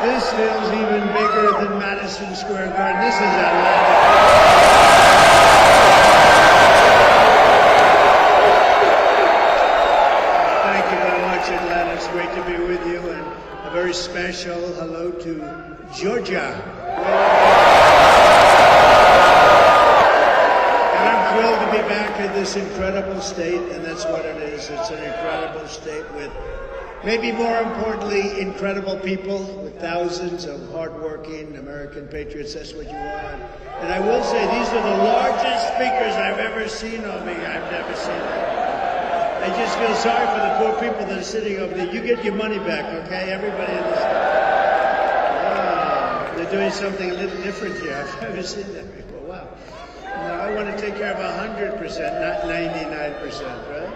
This feels even bigger than Madison Square Garden. This is Atlanta. Thank you very much, Atlanta. It's great to be with you, and a very special hello to Georgia. And I'm thrilled to be back in this incredible state, and that's what it is. It's an incredible state with, maybe more importantly, incredible people, with thousands of hardworking American patriots. That's what you are. And I will say, these are the largest speakers I've ever seen on me. I've never seen them. I just feel sorry for the poor people that are sitting over there. You get your money back, okay? Everybody in this. Wow. They're doing something a little different here. I've never seen that before. Wow. Now, I want to take care of 100%, not 99%, right?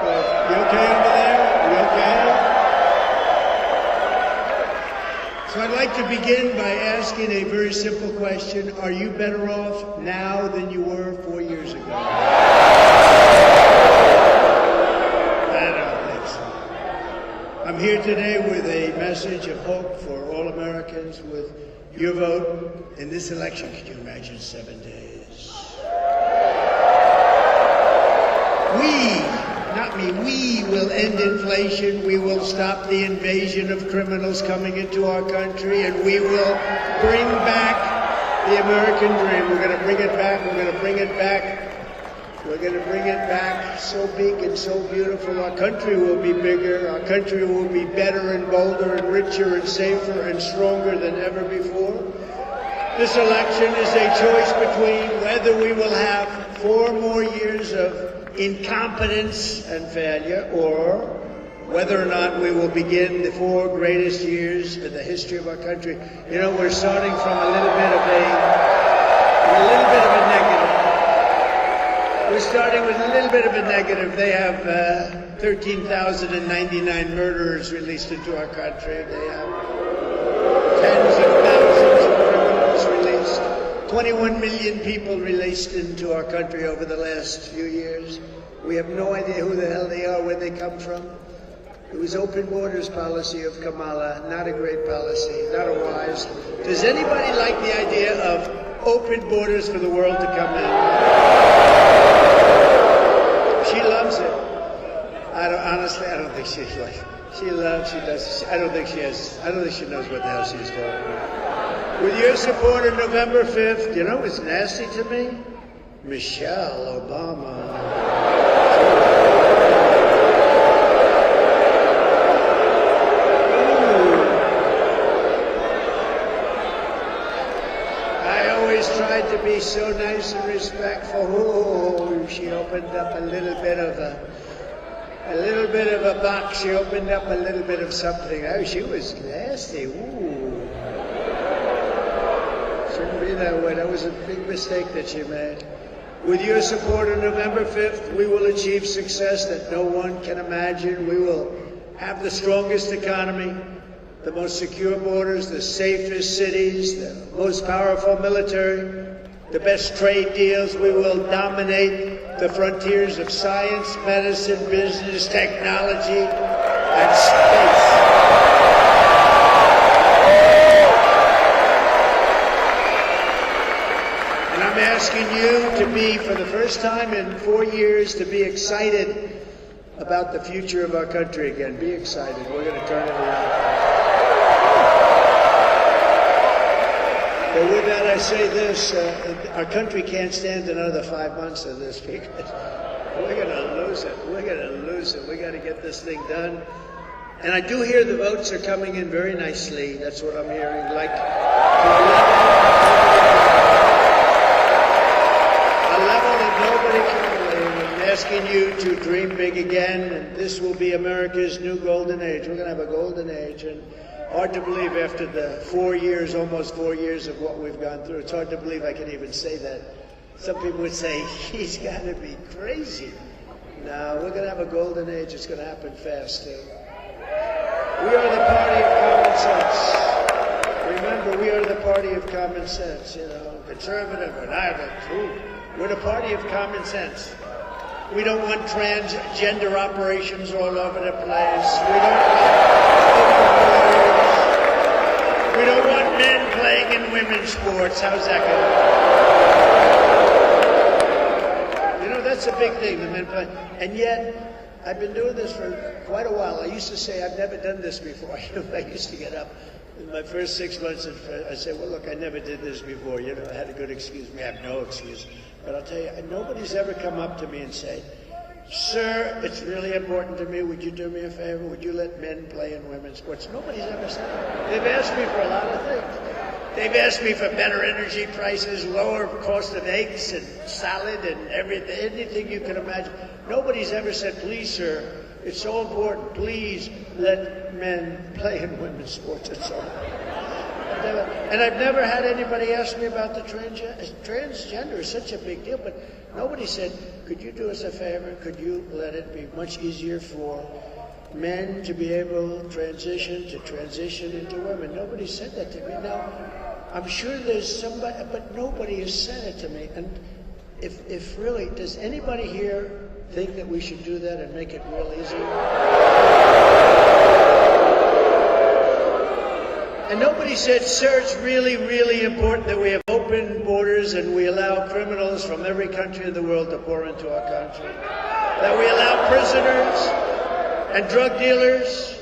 Well, you okay over there? You okay? So I'd like to begin by asking a very simple question. Are you better off now than you were 4 years ago? I don't think so. I'm here today with a message of hope for all Americans. With your vote in this election, can you imagine 7 days? We will end inflation, we will stop the invasion of criminals coming into our country, and we will bring back the American dream. We're going to bring it back, we're going to bring it back. We're going to bring it back so big and so beautiful. Our country will be bigger, our country will be better and bolder and richer and safer and stronger than ever before. This election is a choice between whether we will have 4 more years of incompetence and failure, or whether or not we will begin the 4 greatest years in the history of our country. You know, we're starting from a little bit of a negative. We're starting with a little bit of a negative. They have 13,099 murderers released into our country. They have tens of thousands of criminals released. 21 million people released into our country over the last few years. We have no idea who the hell they are, where they come from. It was open borders policy of Kamala, not a great policy, not a wise. Does anybody like the idea of open borders for the world to come in? She loves it. Honestly, I don't think she's like, she does. I don't think she knows what the hell she's doing. With your support on November 5th, you know what's nasty to me? Michelle Obama. I always tried to be so nice and respectful. Ooh, she opened up a little bit of a box. She opened up a little bit of something. Oh, she was nasty. Ooh. Shouldn't be that way. That was a big mistake that she made. With your support on November 5th, we will achieve success that no one can imagine. We will have the strongest economy, the most secure borders, the safest cities, the most powerful military, the best trade deals. We will dominate the frontiers of science, medicine, business, technology, and space. I'm asking you to be, for the first time in 4 years, to be excited about the future of our country again. Be excited. We're going to turn it around. But with that, I say this. Our country can't stand another 5 months of this because we're going to lose it. We're going to lose it. We got to get this thing done. And I do hear the votes are coming in very nicely. That's what I'm hearing. Like, asking you to dream big again, and this will be America's new golden age. We're going to have a golden age, and hard to believe after the 4 years, almost 4 years of what we've gone through. It's hard to believe I can even say that. Some people would say, he's got to be crazy. No, we're going to have a golden age. It's going to happen fast, too. We are the party of common sense. Remember, we are the party of common sense, you know, conservative or neither. We're the party of common sense. We don't want transgender operations all over the place. We don't want open borders. sports. How's that going? You know, that's a big thing, the men play. And yet, I've been doing this for quite a while. I used to say, I've never done this before. I used to get up in my first 6 months, I say, well, look, I never did this before. You know, I had a good excuse. I have no excuse. But I'll tell you, nobody's ever come up to me and said, sir, it's really important to me. Would you do me a favor? Would you let men play in women's sports? Nobody's ever said that. They've asked me for a lot of things. They've asked me for better energy prices, lower cost of eggs and salad and everything, anything you can imagine. Nobody's ever said, please, sir, it's so important. Please let men play in women's sports. It's so and I've never had anybody ask me about the transgender. Is such a big deal, but nobody said, could you do us a favor? Could you let it be much easier for men to be able to transition into women? Nobody said that to me. Now, I'm sure there's somebody, but nobody has said it to me. And if really, does anybody here think that we should do that and make it real easy? And nobody said, sir, it's really, really important that we have open borders and we allow criminals from every country in the world to pour into our country. That we allow prisoners and drug dealers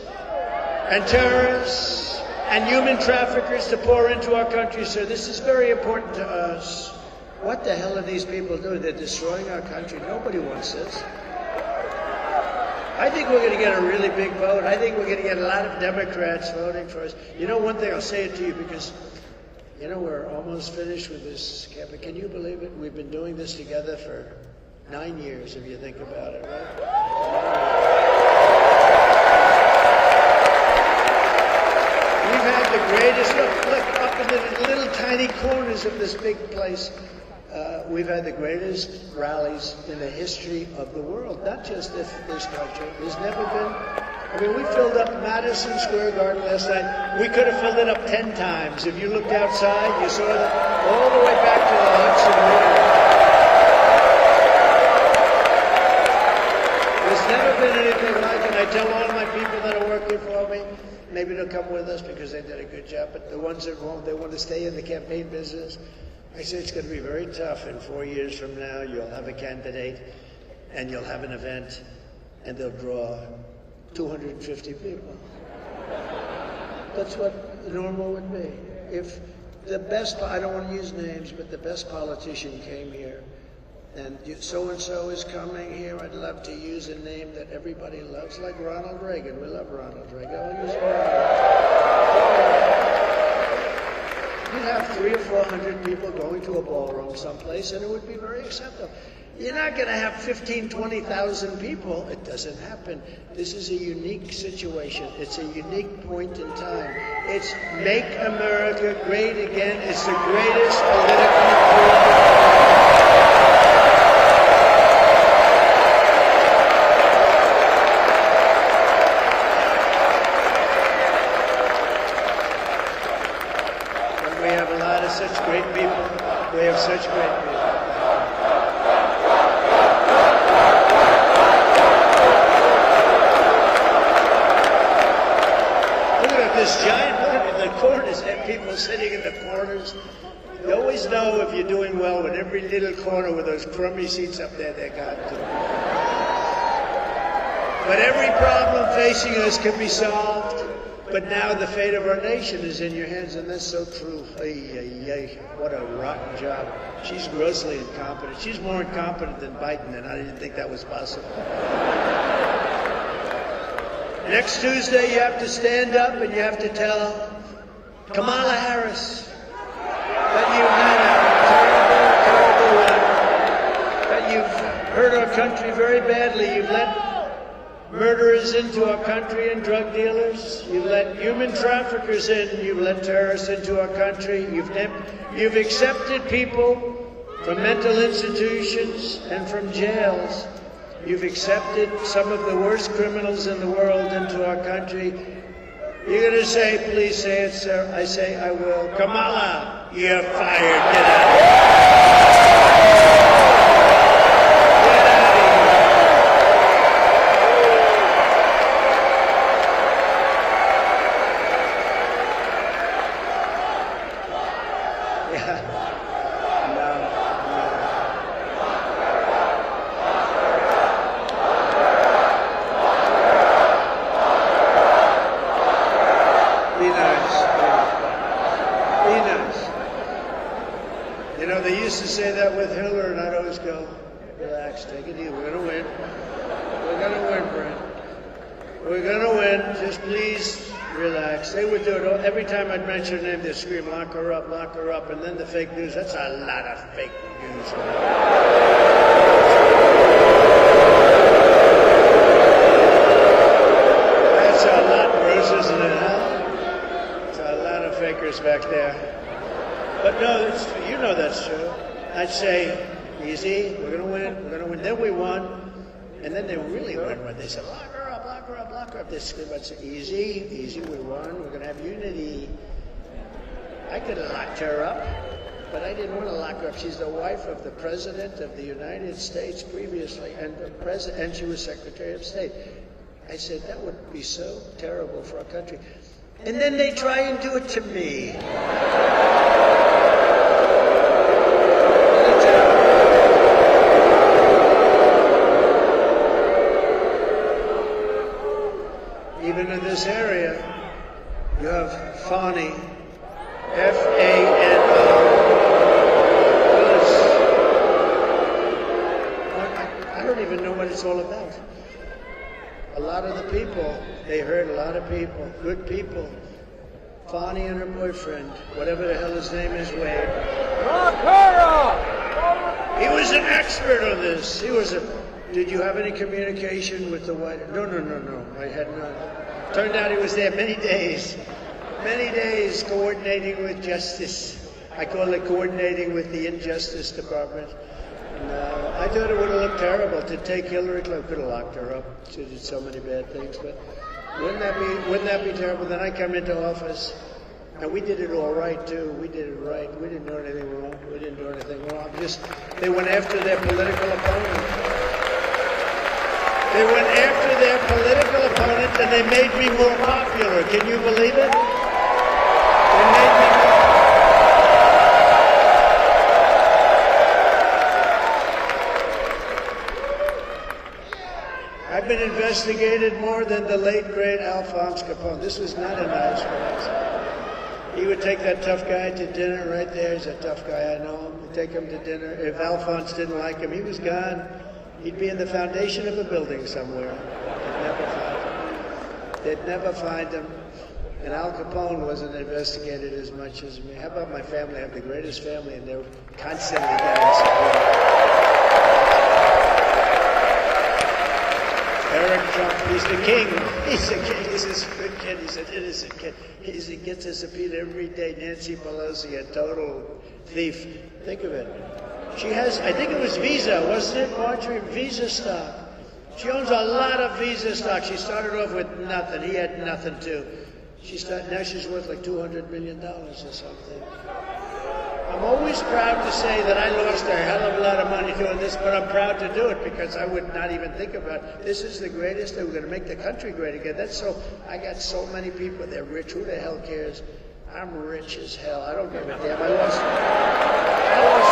and terrorists and human traffickers to pour into our country. So this is very important to us. What the hell are these people doing? They're destroying our country. Nobody wants this. I think we're going to get a really big vote. I think we're going to get a lot of Democrats voting for us. You know, one thing, I'll say it to you because, you know, we're almost finished with this campaign. Can you believe it? We've been doing this together for 9 years, if you think about it, right? We've had the greatest, look up in the little tiny corners of this big place. We've had the greatest rallies in the history of the world, not just this country. There's never been, I mean, we filled up Madison Square Garden last night. We could have filled it up 10 times. If you looked outside, you saw that all the way back to the Hudson River. There's never been anything like it. I tell all my people that are working for me, maybe they'll come with us because they did a good job, but the ones that won't, they want to stay in the campaign business. I say it's going to be very tough. In 4 years from now, you'll have a candidate and you'll have an event and they'll draw 250 people. That's what normal would be. If the best, I don't want to use names, but the best politician came here and so-and-so is coming here, I'd love to use a name that everybody loves, like Ronald Reagan. We love Ronald Reagan. I'll use Ronald. You'd have 300 or 400 people going to a ballroom someplace, and it would be very acceptable. You're not going to have 15,000, 20,000 people. It doesn't happen. This is a unique situation. It's a unique point in time. It's Make America Great Again. It's the greatest political movement. Such great people. We have such great people. Look at this giant, look at the corners, and people sitting in the corners. You always know if you're doing well with every little corner with those crummy seats up there they got to. But every problem facing us can be solved. But now the fate of our nation is in your hands, and that's so true. What a rotten job. She's grossly incompetent. She's more incompetent than Biden, and I didn't think that was possible. Next Tuesday, you have to stand up and you have to tell Kamala Harris that you've had a terrible, terrible run, that you've hurt our country very badly. You've let murderers into our country and drug dealers. You've let human traffickers in. You've let terrorists into our country. You've accepted people from mental institutions and from jails. You've accepted some of the worst criminals in the world into our country. You're going to say, please say it, sir. I say, I will. Kamala, you're fired. Get out of here. Be nice. You know, they used to say that with Hitler, and I'd always go, relax, take it easy. We're going to win. We're going to win, Brent. We're going to win. Just please relax. They would do it every time I'd mention her name. They'd scream, lock her up, lock her up. And then the fake news. That's a lot of fake news. That's a lot, Bruce, isn't it, huh? It's a lot of fakers back there. But no, you know that's true. I'd say, easy, we're going to win, we're going to win. Then we won. And then they really won when they said, lock her up, lock her up, lock her up. They screamed, I'd say, easy, easy, we won. We're going to have unity. I could have locked her up, but I didn't want to lock her up. She's the wife of the President of the United States previously, and she was Secretary of State. I said, that would be so terrible for our country. And then they try and do it to me. Even in this area, you have Fani, F-A-N-O. I don't even know what it's all about. A lot of the people, they hurt a lot of people, good people. Fani and her boyfriend, whatever the hell his name is, Wade. He was an expert on this. Did you have any communication with the White House? No, I had none. Turned out he was there many days coordinating with justice. I call it coordinating with the Injustice Department. And, I thought it would have looked terrible to take Hillary Clinton. Could have locked her up. She did so many bad things, but wouldn't that be terrible? Then I come into office, and we did it all right too. We did it right. We didn't do anything wrong. They went after their political opponent. They went after their political opponent, and they made me more popular. Can you believe it? They made me more. I've been investigated more than the late, great Alphonse Capone. This was not a nice place. He would take that tough guy to dinner right there. He's a tough guy, I know him. He'd take him to dinner. If Alphonse didn't like him, he was gone. He'd be in the foundation of a building somewhere. They'd never find him. And Al Capone wasn't investigated as much as me. How about my family? I have the greatest family, and they're constantly getting support. Eric Trump, he's the king. He's the king. He's a good kid. He's an innocent kid. He gets a subpoena every day. Nancy Pelosi, a total thief. Think of it. She has, I think it was Visa, wasn't it, Marjorie? Visa stock. She owns a lot of Visa stock. She started off with nothing. He had nothing too. Now she's worth like $200 million or something. I'm always proud to say that I lost a hell of a lot of money doing this, but I'm proud to do it because I would not even think about it. This is the greatest. We're going to make the country great again. I got so many people. They're rich. Who the hell cares? I'm rich as hell. I don't give a damn. I lost billions.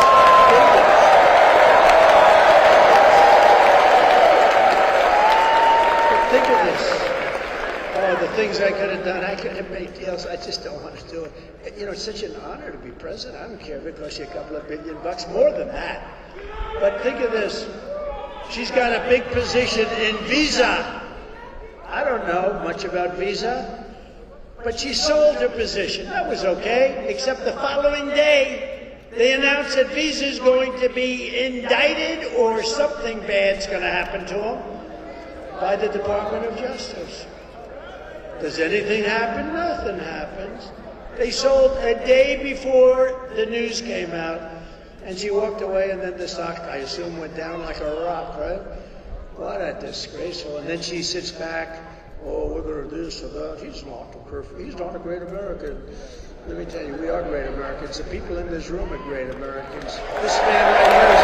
But think of this. Oh, the things I could have done. I could have made deals. I just don't want to do it. You know, it's such an honor to be president. I don't care if it costs you a couple of $1 billion, more than that. But think of this. She's got a big position in Visa. I don't know much about Visa, but she sold her position. That was okay, except the following day, they announced that Visa is going to be indicted or something bad's going to happen to them by the Department of Justice. Does anything happen? Nothing happens. They sold a day before the news came out, and she walked away, and then the stock, I assume, went down like a rock, right? What a disgraceful. And then she sits back, oh, we're going to do this or that. He's not a great American. Let me tell you, we are great Americans. The people in this room are great Americans. This man right here is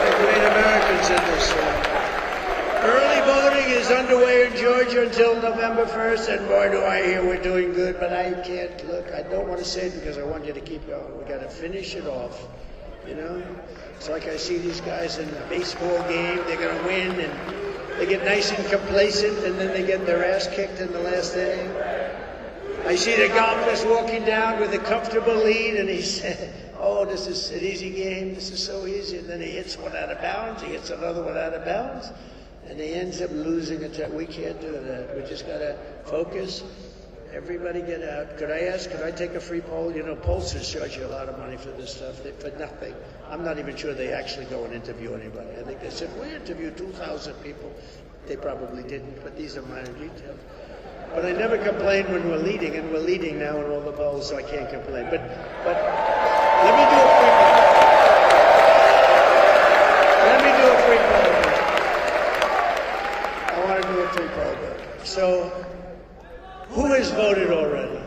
a great Americans in this room. Early voting is underway in Georgia until November 1st, and boy, do I hear we're doing good, but I can't look. I don't want to say it because I want you to keep going. We got to finish it off, you know? It's like I see these guys in a baseball game, they're going to win, and They get nice and complacent, and then they get their ass kicked in the last inning. I see the golfers walking down with a comfortable lead, and he said, oh, this is an easy game. This is so easy. And then he hits one out of bounds. He hits another one out of bounds. And he ends up losing a time. We can't do that. We just got to focus. Everybody get out. Could I take a free poll? You know, pollsters charge you a lot of money for this stuff, for nothing. I'm not even sure they actually go and interview anybody. I think they said, we interviewed 2,000 people. They probably didn't, but these are minor details. But I never complain when we're leading, and we're leading now in all the polls, so I can't complain. But let me do a free poll. Let me do a free poll. I want to do a free poll. So, who has voted already?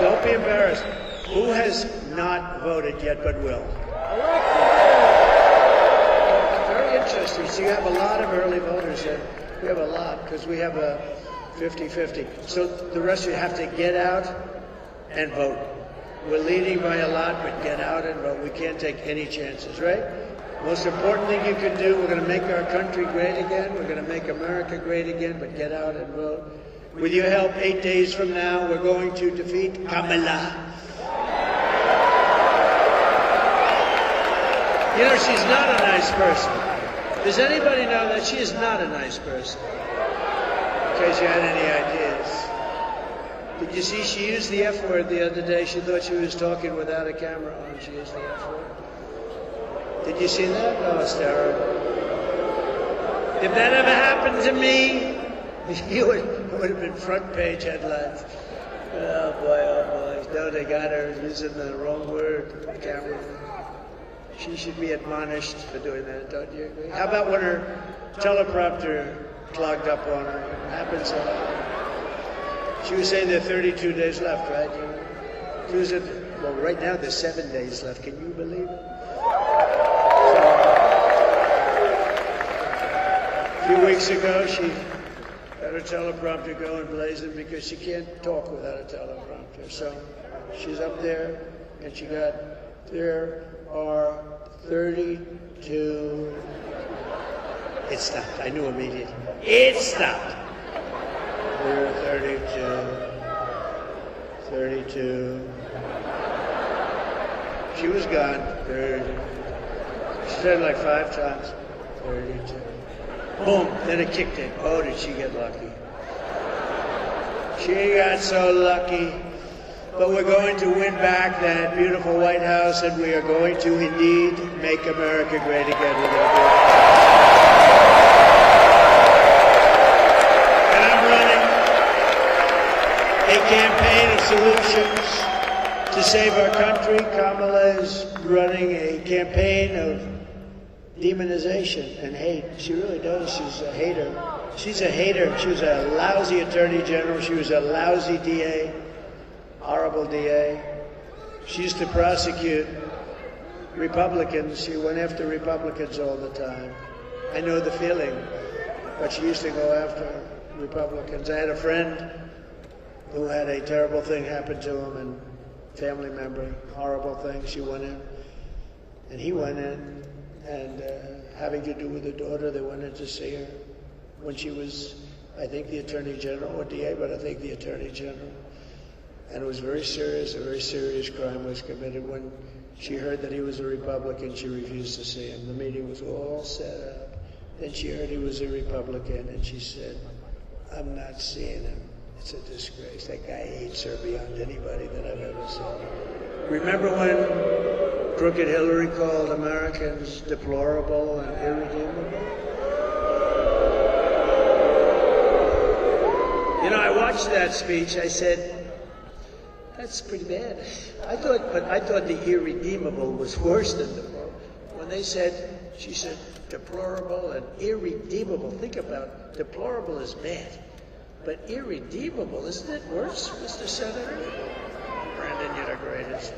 Don't be embarrassed. Who has not voted yet but will? Very interesting. So you have a lot of early voters here. We have a lot because we have a 50-50. So the rest of you have to get out and vote. We're leading by a lot, but get out and vote. We can't take any chances, right? Most important thing you can do, we're going to make our country great again. We're going to make America great again, but get out and vote. With your help, 8 days from now, we're going to defeat Kamala. You know, she's not a nice person. Does anybody know that she is not a nice person? In case you had any ideas. Did you see she used the F word the other day? She thought she was talking without a camera on. She used the F word. Did you see that? Oh, it's terrible. If that ever happened to me, it would have been front page headlines. Oh boy, oh boy. No, they got her using the wrong word, camera. She should be admonished for doing that, don't you agree? How about when her teleprompter clogged up on her? It happens a lot. She was saying there are 32 days left, right? She was well, right now there's 7 days left. Can you believe it? A few weeks ago, she had her teleprompter going blazing because she can't talk without a teleprompter. So she's up there, and she got, there are 32. It stopped. I knew immediately. It stopped. There are 32. She was gone. 30. She said it like 5 times. 32. Boom, then it kicked in. Oh, did she get lucky? She got so lucky. But we're going to win back that beautiful White House, and we are going to indeed make America great again. We're going to do it. And I'm running a campaign of solutions to save our country. Kamala is running a campaign of demonization and hate. She really does. She's a hater. She's a hater. She was a lousy attorney general. She was a lousy DA, horrible DA. She used to prosecute Republicans. She went after Republicans all the time. I know the feeling, but she used to go after Republicans. I had a friend who had a terrible thing happen to him, and family member, horrible thing. She went in, and he went in, and having to do with her daughter, they went in to see her when she was, I think, the Attorney General or DA, but I think the Attorney General. And it was very serious. A very serious crime was committed. When she heard that he was a Republican, she refused to see him. The meeting was all set up. Then she heard he was a Republican, and she said, I'm not seeing him. It's a disgrace. That guy hates her beyond anybody that I've ever seen. Remember when Crooked Hillary called Americans deplorable and irredeemable? You know, I watched that speech. I said, that's pretty bad. I thought the irredeemable was worse than deplorable. When they said, she said, deplorable and irredeemable. Think about it. Deplorable is bad. But irredeemable, isn't it worse, Mr. Senator? Brandon, you're the greatest.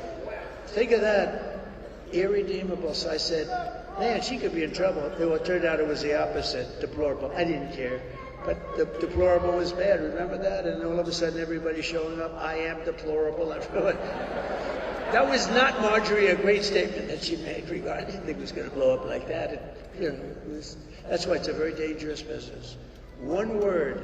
Think of that. Irredeemable. So I said, man, she could be in trouble. Well, it turned out it was the opposite, deplorable. I didn't care. But the deplorable was bad. Remember that? And all of a sudden, everybody's showing up. I am deplorable. Everyone. That was not, Marjorie, a great statement that she made regarding it was going to blow up like that. That's why it's a very dangerous business. One word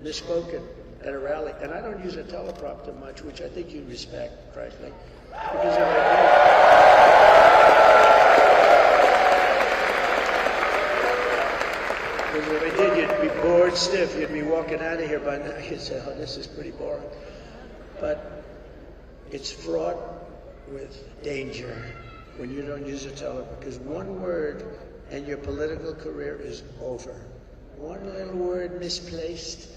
misspoken at a rally, and I don't use a teleprompter much, which I think you respect, frankly, because if I did, you'd be bored stiff. You'd be walking out of here by now. You'd say, "Oh, this is pretty boring." But it's fraught with danger when you don't use a teleprompter, because one word and your political career is over. One little word misplaced,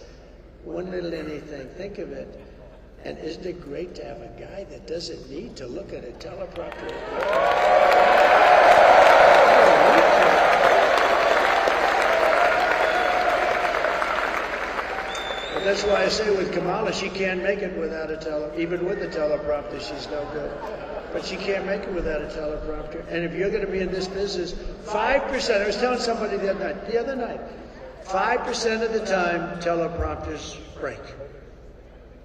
one little anything. Think of it. And isn't it great to have a guy that doesn't need to look at a teleprompter? And that's why I say with Kamala, she can't make it without a even with a teleprompter, she's no good. But she can't make it without a teleprompter. And if you're going to be in this business, 5%, I was telling somebody the other night, 5% of the time teleprompters break.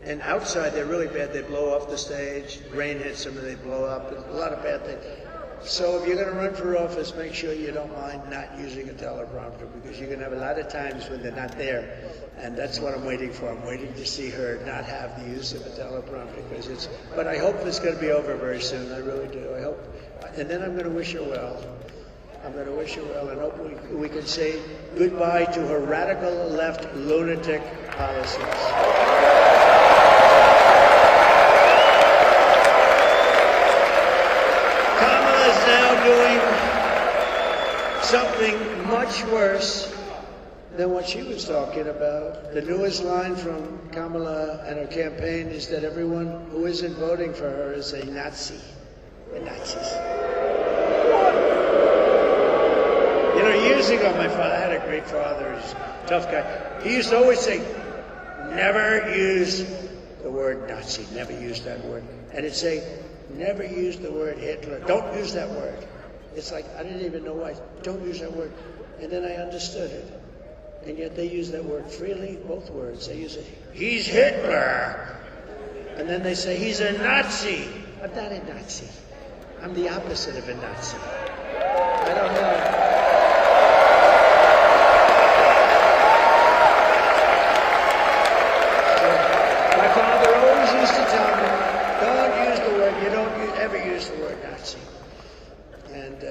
And outside, they're really bad. They blow off the stage, rain hits them and they blow up. A lot of bad things. So if you're going to run for office, make sure you don't mind not using a teleprompter, because you're going to have a lot of times when they're not there. And that's what I'm waiting for. I'm waiting to see her not have the use of a teleprompter, but I hope it's going to be over very soon. I really do. I hope. And then I'm going to wish her well. I'm going to wish her well and hope we can say goodbye to her radical left lunatic policies. Now doing something much worse than what she was talking about. The newest line from Kamala and her campaign is that everyone who isn't voting for her is a Nazi. The Nazis. You know, years ago, my father, I had a great father, he's a tough guy. He used to always say, never use the word Nazi, never use that word. And it'd say, never use the word Hitler. Don't use that word. It's like, I didn't even know why. Don't use that word. And then I understood it. And yet they use that word freely, both words. They use it, he's Hitler. And then they say, he's a Nazi. I'm not a Nazi. I'm the opposite of a Nazi. I don't know. My father always used to tell me, don't use the word, you don't ever use the word Nazi. And,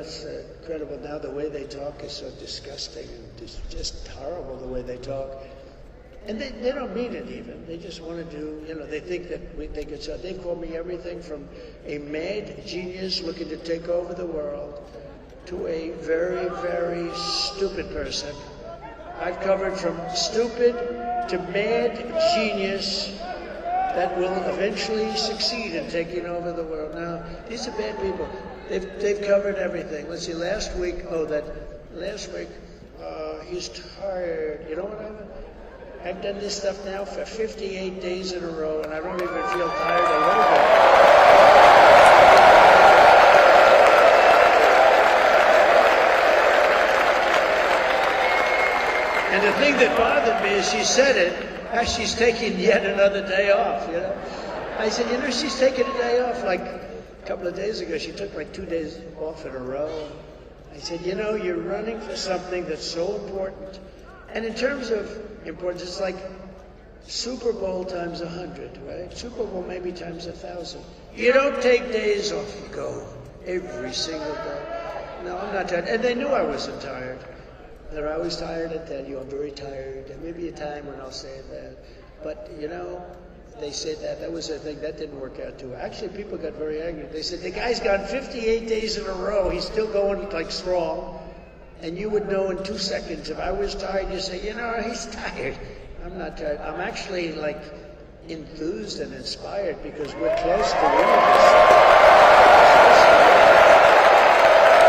it's incredible now the way they talk is so disgusting and just horrible the way they talk. And they don't mean it even. They just want to do, they think that we think it's, they call me everything from a mad genius looking to take over the world to a very, very stupid person. I've covered from stupid to mad genius that will eventually succeed in taking over the world. Now, these are bad people. They've covered everything. Let's see, last week, he's tired. You know what I've done this stuff now for 58 days in a row, and I don't even feel tired a little bit. And the thing that bothered me is she said it as she's taking yet another day off, I said, she's taking a day off. Like a couple of days ago, she took like 2 days off in a row. I said, you're running for something that's so important. And in terms of importance, it's like Super Bowl times 100, right? Super Bowl maybe times 1,000. You don't take days off, you go every single day. No, I'm not tired. And they knew I wasn't tired. They're always tired. I tell you, I'm very tired. There may be a time when I'll say that. But, they said that was a thing. That didn't work out too well. Actually, people got very angry. They said, the guy's gone 58 days in a row. He's still going like strong. And you would know in 2 seconds. If I was tired, you'd say, he's tired. I'm not tired. I'm actually like enthused and inspired because we're close to winning this.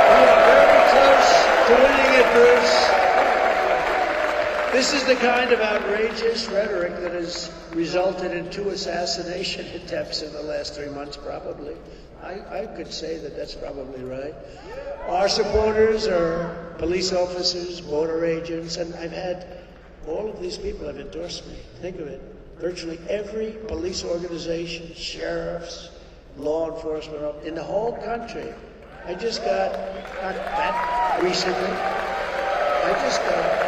We are very close to winning it, Bruce. This is the kind of outrageous rhetoric that has resulted in 2 assassination attempts in the last 3 months, probably. I could say that that's probably right. Our supporters are police officers, border agents, and I've had all of these people have endorsed me. Think of it. virtually every police organization, sheriffs, law enforcement in the whole country. I just got, not that recently, I just got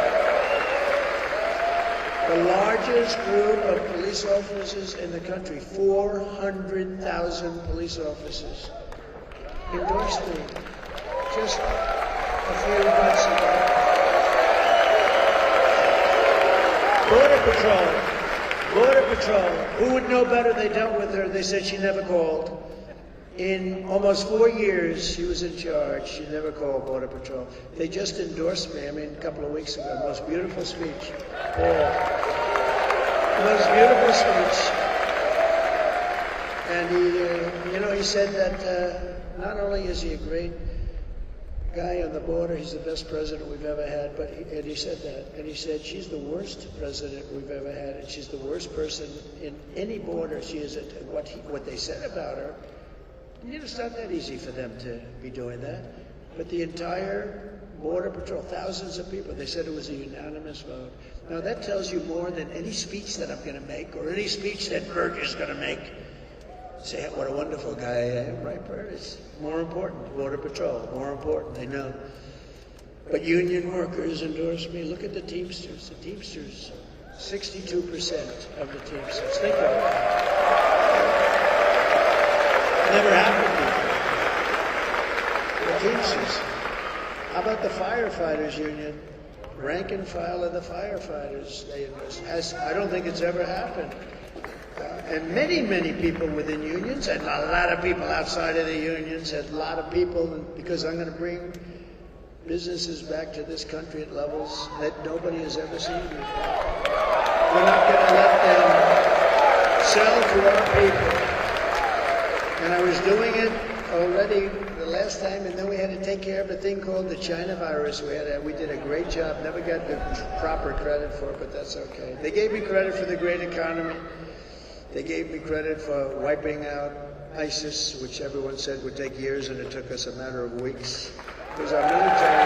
the largest group of police officers in the country, 400,000 police officers, endorsed me just a few months ago. Border Patrol, who would know better? They dealt with her. They said she never called. In almost 4 years, she was in charge. She never called Border Patrol. They just endorsed me, a couple of weeks ago. Most beautiful speech. Most beautiful speech. And he said that not only is he a great guy on the border, he's the best president we've ever had, and he said that. And he said, she's the worst president we've ever had, and she's the worst person in any border. She is what they said about her. It's not that easy for them to be doing that. But the entire Border Patrol, thousands of people, they said it was a unanimous vote. Now that tells you more than any speech that I'm going to make or any speech that Bert is going to make. Say what a wonderful guy I am, right, Bert? It's more important. Border Patrol, more important, they know. But union workers endorse me. Look at the Teamsters. The Teamsters, 62% of the Teamsters. Think of it. Never happened before. The Teamsters. How about the firefighters union? Rank and file of the firefighters. I don't think it's ever happened. And many, many people within unions, and a lot of people outside of the unions, and a lot of people, because I'm going to bring businesses back to this country at levels that nobody has ever seen before. We're not going to let them sell to our people. And I was doing it already the last time, and then we had to take care of a thing called the China virus. We did a great job, never got the proper credit for it, but that's okay. They gave me credit for the great economy. They gave me credit for wiping out ISIS, which everyone said would take years, and it took us a matter of weeks. It was our military.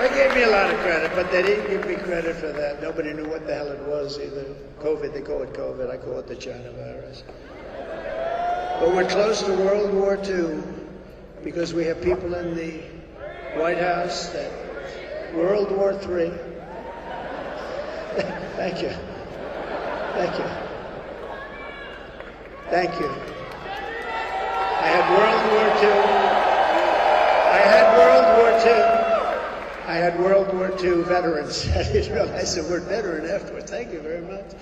They gave me a lot of credit, but they didn't give me credit for that. Nobody knew what the hell it was either. COVID, they call it COVID. I call it the China virus. But we're close to World War II because we have people in the White House that World War III. Thank you. Thank you. Thank you. I had World War II. I had World War II veterans. I didn't realize the word veteran afterwards. Thank you very much.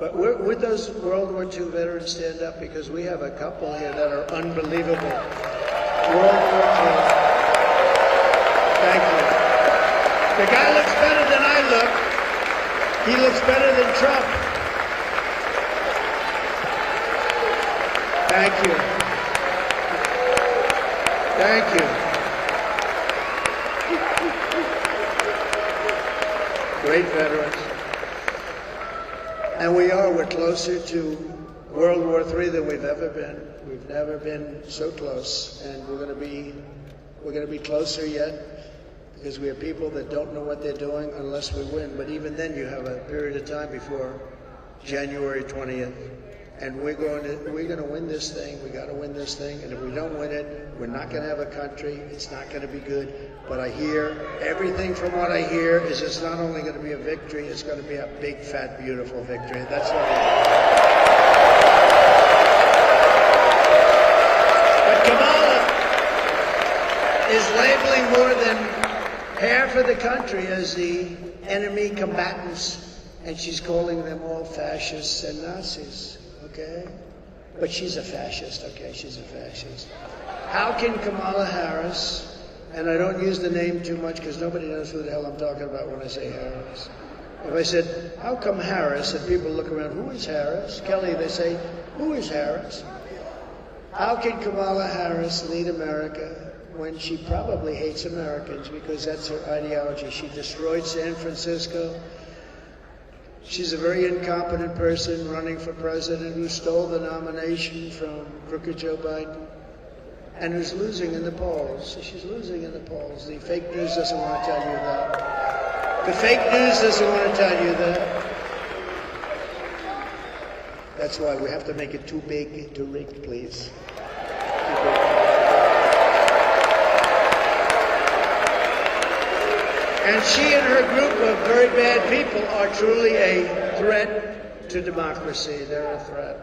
But would those World War II veterans stand up? Because we have a couple here that are unbelievable. World War II. Thank you. The guy looks better than I look. He looks better than Trump. Thank you. Thank you. Great veterans. And we're closer to World War III than we've ever been. We've never been so close. And we're going to be closer yet. Because we have people that don't know what they're doing unless we win. But even then, you have a period of time before January 20th. And we're going to win this thing. We got to win this thing. And if we don't win it, we're not going to have a country. It's not going to be good. But I hear everything from what I hear is it's not only going to be a victory, it's going to be a big, fat, beautiful victory. That's what I hear. But Kamala is labeling more than half of the country as the enemy combatants, and she's calling them all fascists and Nazis, okay? But she's a fascist, okay? She's a fascist. How can Kamala Harris, and I don't use the name too much because nobody knows who the hell I'm talking about when I say Harris. If I said, how come Harris, and people look around, who is Harris? Kelly, they say, who is Harris? How can Kamala Harris lead America when she probably hates Americans because that's her ideology? She destroyed San Francisco. She's a very incompetent person running for president who stole the nomination from crooked Joe Biden and who's losing in the polls. She's losing in the polls. The fake news doesn't want to tell you that. The fake news doesn't want to tell you that. That's why we have to make it too big to rig, please. And she and her group of very bad people are truly a threat to democracy. They're a threat.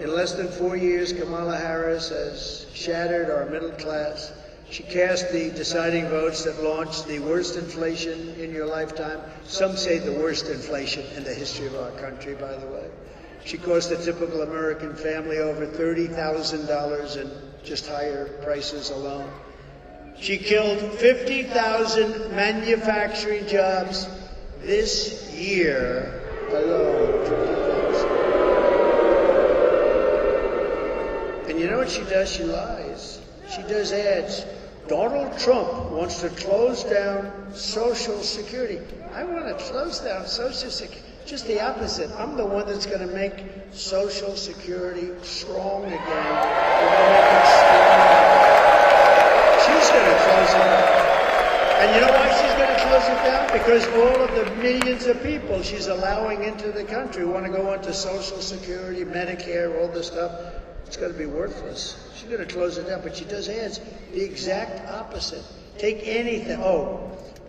In less than 4 years, Kamala Harris has shattered our middle class. She cast the deciding votes that launched the worst inflation in your lifetime. Some say the worst inflation in the history of our country, by the way. She cost a typical American family over $30,000 in just higher prices alone. She killed 50,000 manufacturing jobs this year alone. 50,000. And you know what she does? She lies. She does ads. Donald Trump wants to close down Social Security. I want to close down Social Security. Just the opposite. I'm the one that's going to make Social Security strong again. We're going to make it strong. She's going to close it down. And you know why she's going to close it down? Because all of the millions of people she's allowing into the country want to go onto Social Security, Medicare, all this stuff. It's going to be worthless. She's going to close it down, but she does ads the exact opposite. Take anything. Oh,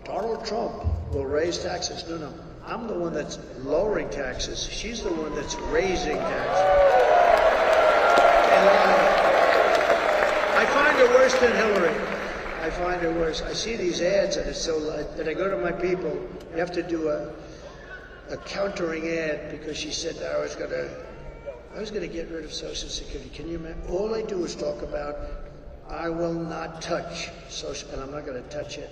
Donald Trump will raise taxes. No. I'm the one that's lowering taxes. She's the one that's raising taxes. And I find her worse than Hillary. I find her worse. I see these ads and it's so light that I go to my people. You have to do a countering ad because she said that I was going to get rid of Social Security. Can you imagine? All I do is talk about I will not touch Social, and I'm not going to touch it.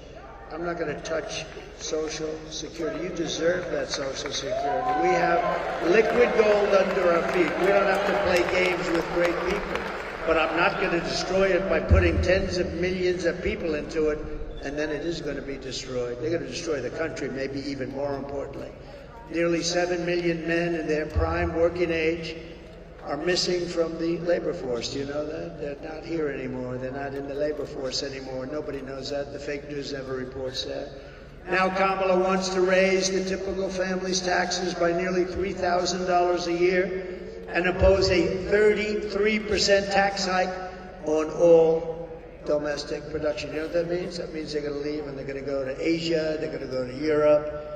I'm not going to touch Social Security. You deserve that Social Security. We have liquid gold under our feet. We don't have to play games with great people. But I'm not going to destroy it by putting tens of millions of people into it, and then it is going to be destroyed. They're going to destroy the country, maybe even more importantly. Nearly 7 million men in their prime working age are missing from the labor force. Do you know that? They're not here anymore. They're not in the labor force anymore. Nobody knows that. The fake news never reports that. Now Kamala wants to raise the typical family's taxes by nearly $3,000 a year and impose a 33% tax hike on all domestic production. You know what that means? That means they're going to leave and they're going to go to Asia, they're going to go to Europe.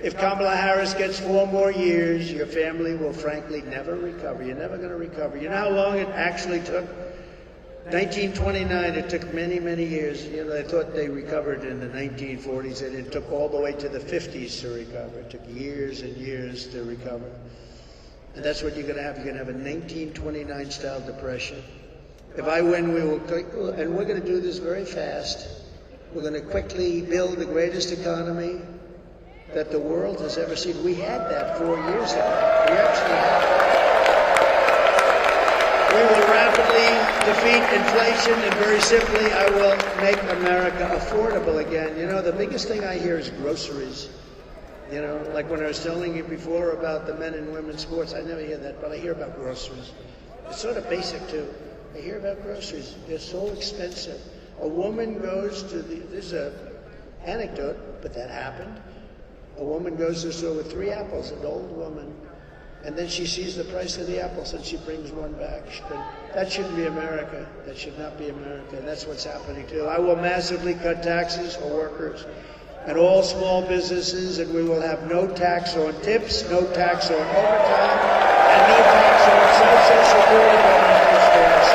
If Kamala Harris gets 4 more years, your family will frankly never recover. You're never going to recover. You know how long it actually took? 1929, it took many, many years. You know, they thought they recovered in the 1940s, and it took all the way to the 50s to recover. It took years and years to recover. And that's what you're going to have. You're going to have a 1929-style depression. If I win, we will, and we're going to do this very fast. We're going to quickly build the greatest economy that the world has ever seen. We had that 4 years ago. We actually had that. We will rapidly defeat inflation, and very simply, I will make America affordable again. You know, the biggest thing I hear is groceries. You know, like when I was telling you before about the men and women's sports, I never hear that, but I hear about groceries. It's sort of basic, too. I hear about groceries. They're so expensive. A woman goes to there's an anecdote, but that happened. A woman goes to the store with 3 apples, an old woman, and then she sees the price of the apples and she brings one back. That shouldn't be America. That should not be America. And that's what's happening too. I will massively cut taxes for workers and all small businesses, and we will have no tax on tips, no tax on overtime, and no tax on Social Security benefits for us.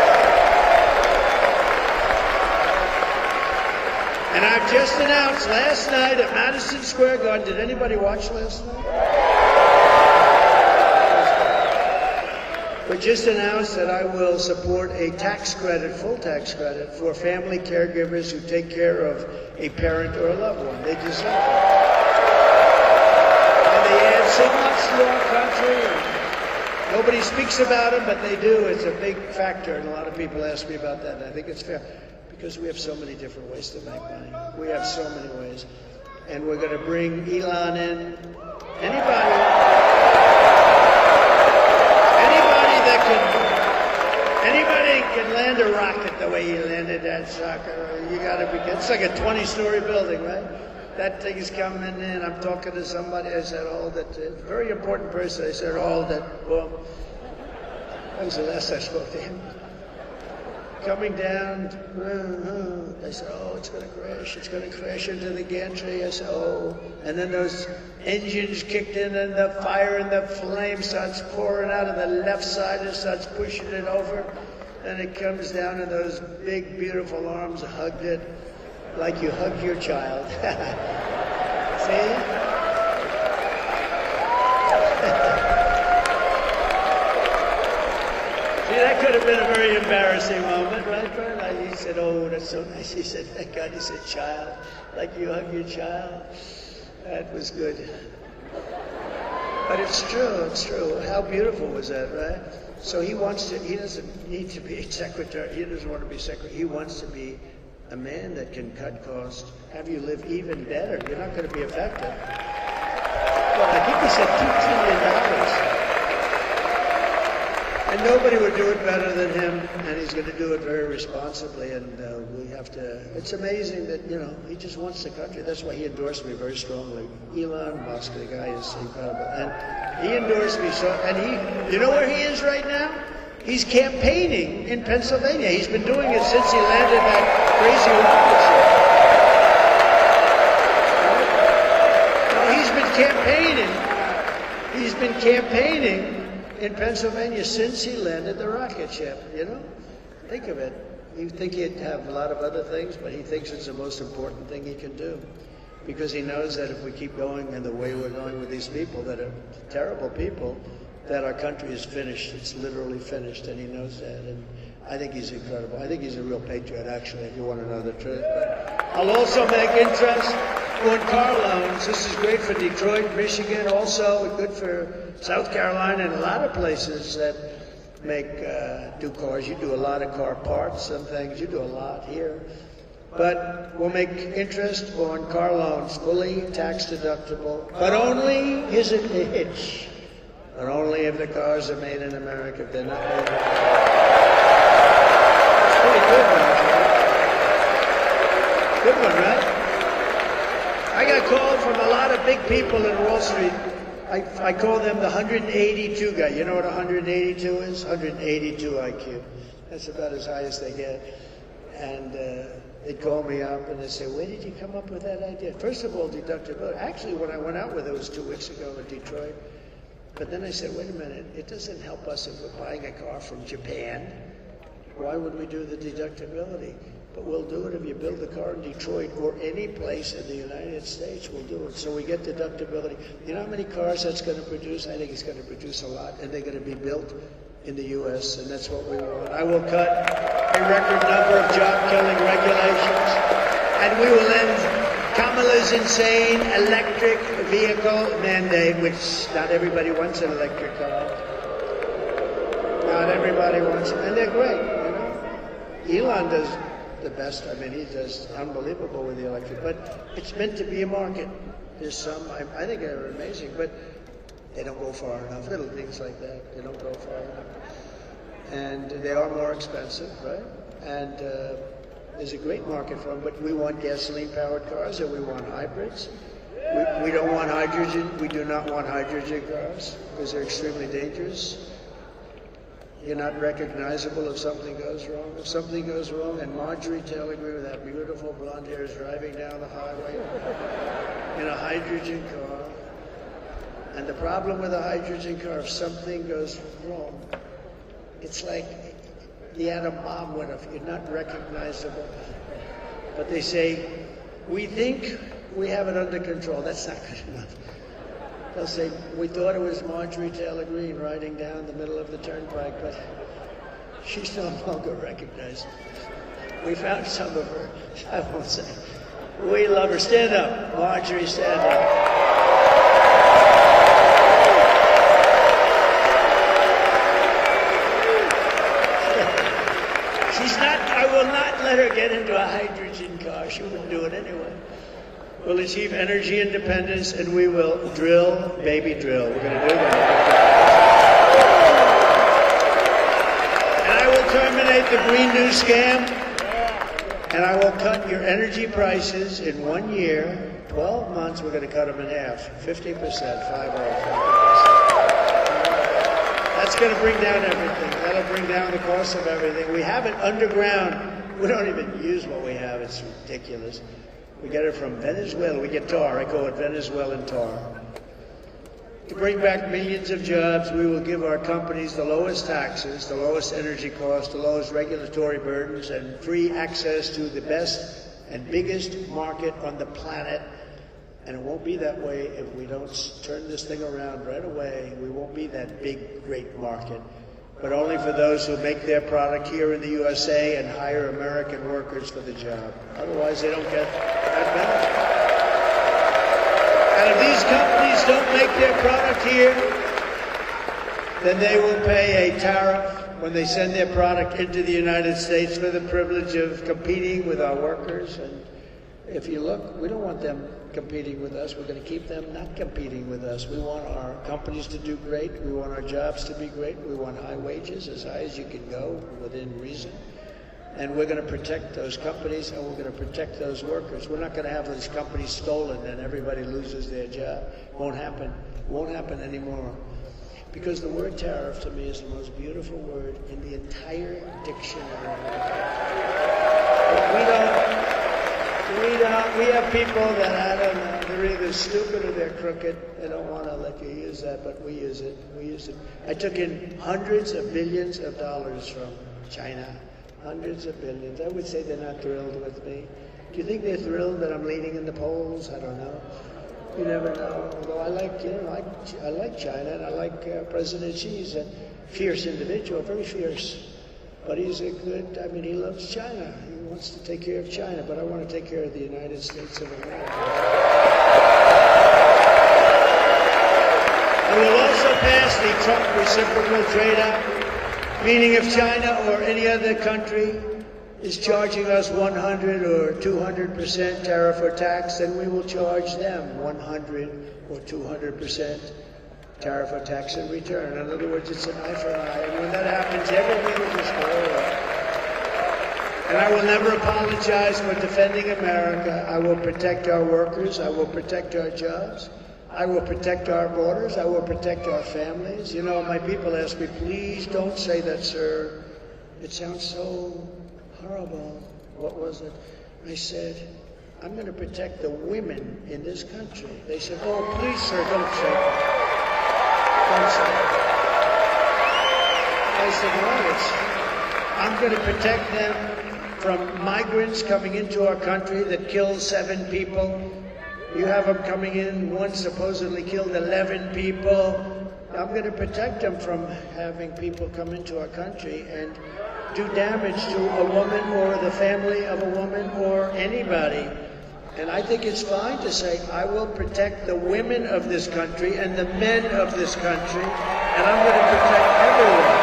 And I've just announced last night at Madison Square Garden, did anybody watch last night? We just announced that I will support a tax credit, full tax credit, for family caregivers who take care of a parent or a loved one. They deserve it. And they add so much to our country. And nobody speaks about them, but they do. It's a big factor, and a lot of people ask me about that, and I think it's fair. Because we have so many different ways to make money. We have so many ways. And we're going to bring Elon in. Anybody can land a rocket the way he landed that sucker. You got to be. It's like a 20-story building, right? that thing is coming in. I'm talking to somebody. I said, hold it. A very important person. I said, hold it. Boom. That was the last I spoke to him. Coming down, I said, oh, it's going to crash. It's going to crash into the gantry. I said, oh. And then those engines kicked in and the fire and the flame starts pouring out of the left side and starts pushing it over. And it comes down and those big, beautiful arms hugged it like you hugged your child. See? See, that could have been a very embarrassing moment, right, Bert? He said, oh, that's so nice. He said, thank God. He said, child, like you hug your child. That was good. But it's true, it's true. How beautiful was that, right? So he doesn't need to be a secretary. He doesn't want to be secretary. He wants to be a man that can cut costs, have you live even better. You're not going to be affected. Well, I think he said $2 trillion. And nobody would do it better than him, and he's going to do it very responsibly, and we have to, it's amazing that, he just wants the country. That's why he endorsed me very strongly. Elon Musk, the guy is incredible. And he endorsed me so, and you know where he is right now? He's campaigning in Pennsylvania. He's been doing it since he landed that crazy rocket ship. He's been campaigning in Pennsylvania since he landed the rocket ship, Think of it. You think he'd have a lot of other things, but he thinks it's the most important thing he can do. Because he knows that if we keep going in the way we're going with these people that are terrible people, that our country is finished. It's literally finished, and he knows that. And I think he's incredible. I think he's a real patriot, actually, if you want to know the truth. But I'll also make interest on car loans. This is great for Detroit, Michigan, also good for South Carolina and a lot of places that do cars. You do a lot of car parts and things. You do a lot here. But we'll make interest on car loans, fully tax deductible, but only, here's a hitch, but only if the cars are made in America. If they're not made in America. It's pretty good, right? Good one, right? I got called from a lot of big people in Wall Street. I call them the 182 guy. You know what 182 is? 182 IQ. That's about as high as they get. And they call me up and they say, where did you come up with that idea? First of all, deductibility. Actually, when I went out with it was 2 weeks ago in Detroit. But then I said, wait a minute, it doesn't help us if we're buying a car from Japan. Why would we do the deductibility? But we'll do it if you build a car in Detroit or any place in the United States, we'll do it. So we get deductibility. You know how many cars that's going to produce? I think it's going to produce a lot, and they're going to be built in the U.S., and that's what we want. I will cut a record number of job-killing regulations, and we will end Kamala's insane electric vehicle mandate, which not everybody wants an electric car. Not everybody wants it, and they're great, Elon does the best. I mean, he's just unbelievable with the electric, but it's meant to be a market. There's some, I think they're amazing, but they don't go far enough. Little things like that, they don't go far enough. And they are more expensive, right? And there's a great market for them, but we want gasoline-powered cars and we want hybrids. We don't want hydrogen. We do not want hydrogen cars because they're extremely dangerous. You're not recognizable if something goes wrong. If something goes wrong, and Marjorie Taylor Greene with that beautiful blonde hair is driving down the highway in a hydrogen car. And the problem with a hydrogen car, if something goes wrong, it's like the atom bomb went off. You're not recognizable. But they say, we think we have it under control. That's not good enough. They'll say, we thought it was Marjorie Taylor Greene riding down the middle of the turnpike, but she's no longer recognized. We found some of her. I won't say. We love her. Stand up. Marjorie, stand up. She's not, I will not let her get into a hydrogen car. She wouldn't do it anyway. We'll achieve energy independence, and we will drill, baby, drill. We're going to do that. And I will terminate the Green New Scam. And I will cut your energy prices in 1 year, 12 months, we're going to cut them in half, 50%, 50%. That's going to bring down everything. That'll bring down the cost of everything. We have it underground. We don't even use what we have. It's ridiculous. We get it from Venezuela. We get tar. I call it Venezuelan tar. To bring back millions of jobs, we will give our companies the lowest taxes, the lowest energy costs, the lowest regulatory burdens, and free access to the best and biggest market on the planet. And it won't be that way if we don't turn this thing around right away. We won't be that big, great market, but only for those who make their product here in the USA and hire American workers for the job. Otherwise, they don't get that benefit. And if these companies don't make their product here, then they will pay a tariff when they send their product into the United States for the privilege of competing with our workers. And if you look, we don't want them competing with us. We're going to keep them not competing with us. We want our companies to do great. We want our jobs to be great. We want high wages, as high as you can go within reason. And we're going to protect those companies, and we're going to protect those workers. We're not going to have these companies stolen and everybody loses their job. Won't happen. Won't happen anymore. Because the word tariff to me is the most beautiful word in the entire dictionary. We have people that, I don't know, they're either stupid or they're crooked. They don't want to let you use that, but we use it. We use it. I took in hundreds of billions of dollars from China. Hundreds of billions. I would say they're not thrilled with me. Do you think they're thrilled that I'm leading in the polls? I don't know. You never know. Although I like China, and I like President Xi. He's a fierce individual, very fierce. But he's a good, he loves China. He wants to take care of China, but I want to take care of the United States of America. I will also pass the Trump Reciprocal Trade Act, meaning if China or any other country is charging us 100 or 200% tariff or tax, then we will charge them 100 or 200% tariff or tax in return. In other words, it's an eye for an eye. And when that happens, everything will just go away. And I will never apologize for defending America. I will protect our workers. I will protect our jobs. I will protect our borders. I will protect our families. You know, my people ask me, please don't say that, sir. It sounds so horrible. What was it? I said, I'm going to protect the women in this country. They said, oh, please, sir, don't say that. Don't say that. I said, no, I'm going to protect them from migrants coming into our country that killed 7 people. You have them coming in, one supposedly killed 11 people. I'm going to protect them from having people come into our country and do damage to a woman or the family of a woman or anybody. And I think it's fine to say, I will protect the women of this country and the men of this country, and I'm going to protect everyone.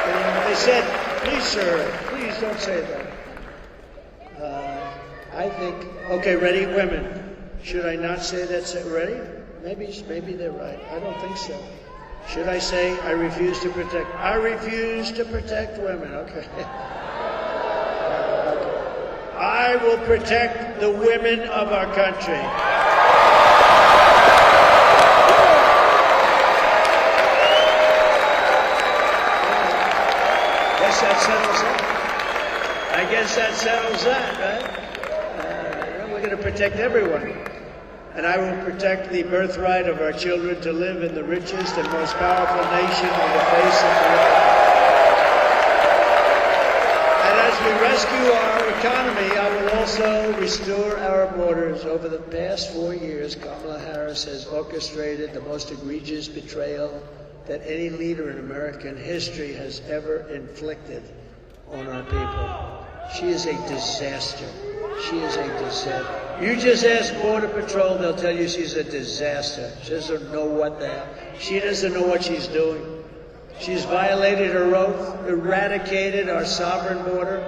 And they said, please, sir, please don't say that. I think, okay, ready, women. Should I not say that? Ready? Maybe they're right. I don't think so. Should I say, I refuse to protect? I refuse to protect women. Okay. I will protect the women of our country. Guess that settles that. I guess that settles that, right? We're going to protect everyone. And I will protect the birthright of our children to live in the richest and most powerful nation on the face of the earth. And as we rescue our economy, I will also restore our borders. Over the past 4 years, Kamala Harris has orchestrated the most egregious betrayal that any leader in American history has ever inflicted on our people. She is a disaster. She is a disaster. You just ask Border Patrol, they'll tell you she's a disaster. She doesn't know what the hell. She doesn't know what she's doing. She's violated her oath, eradicated our sovereign border,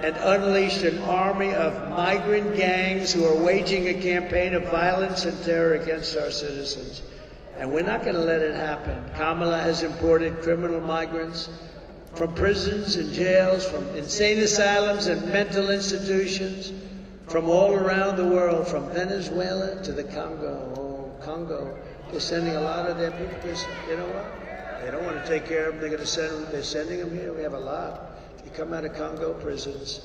and unleashed an army of migrant gangs who are waging a campaign of violence and terror against our citizens. And we're not going to let it happen. Kamala has imported criminal migrants from prisons and jails, from insane asylums and mental institutions, from all around the world, from Venezuela to the Congo. Oh, Congo. They're sending a lot of their people because, you know what? They don't want to take care of them. They're sending them here. We have a lot. They come out of Congo prisons,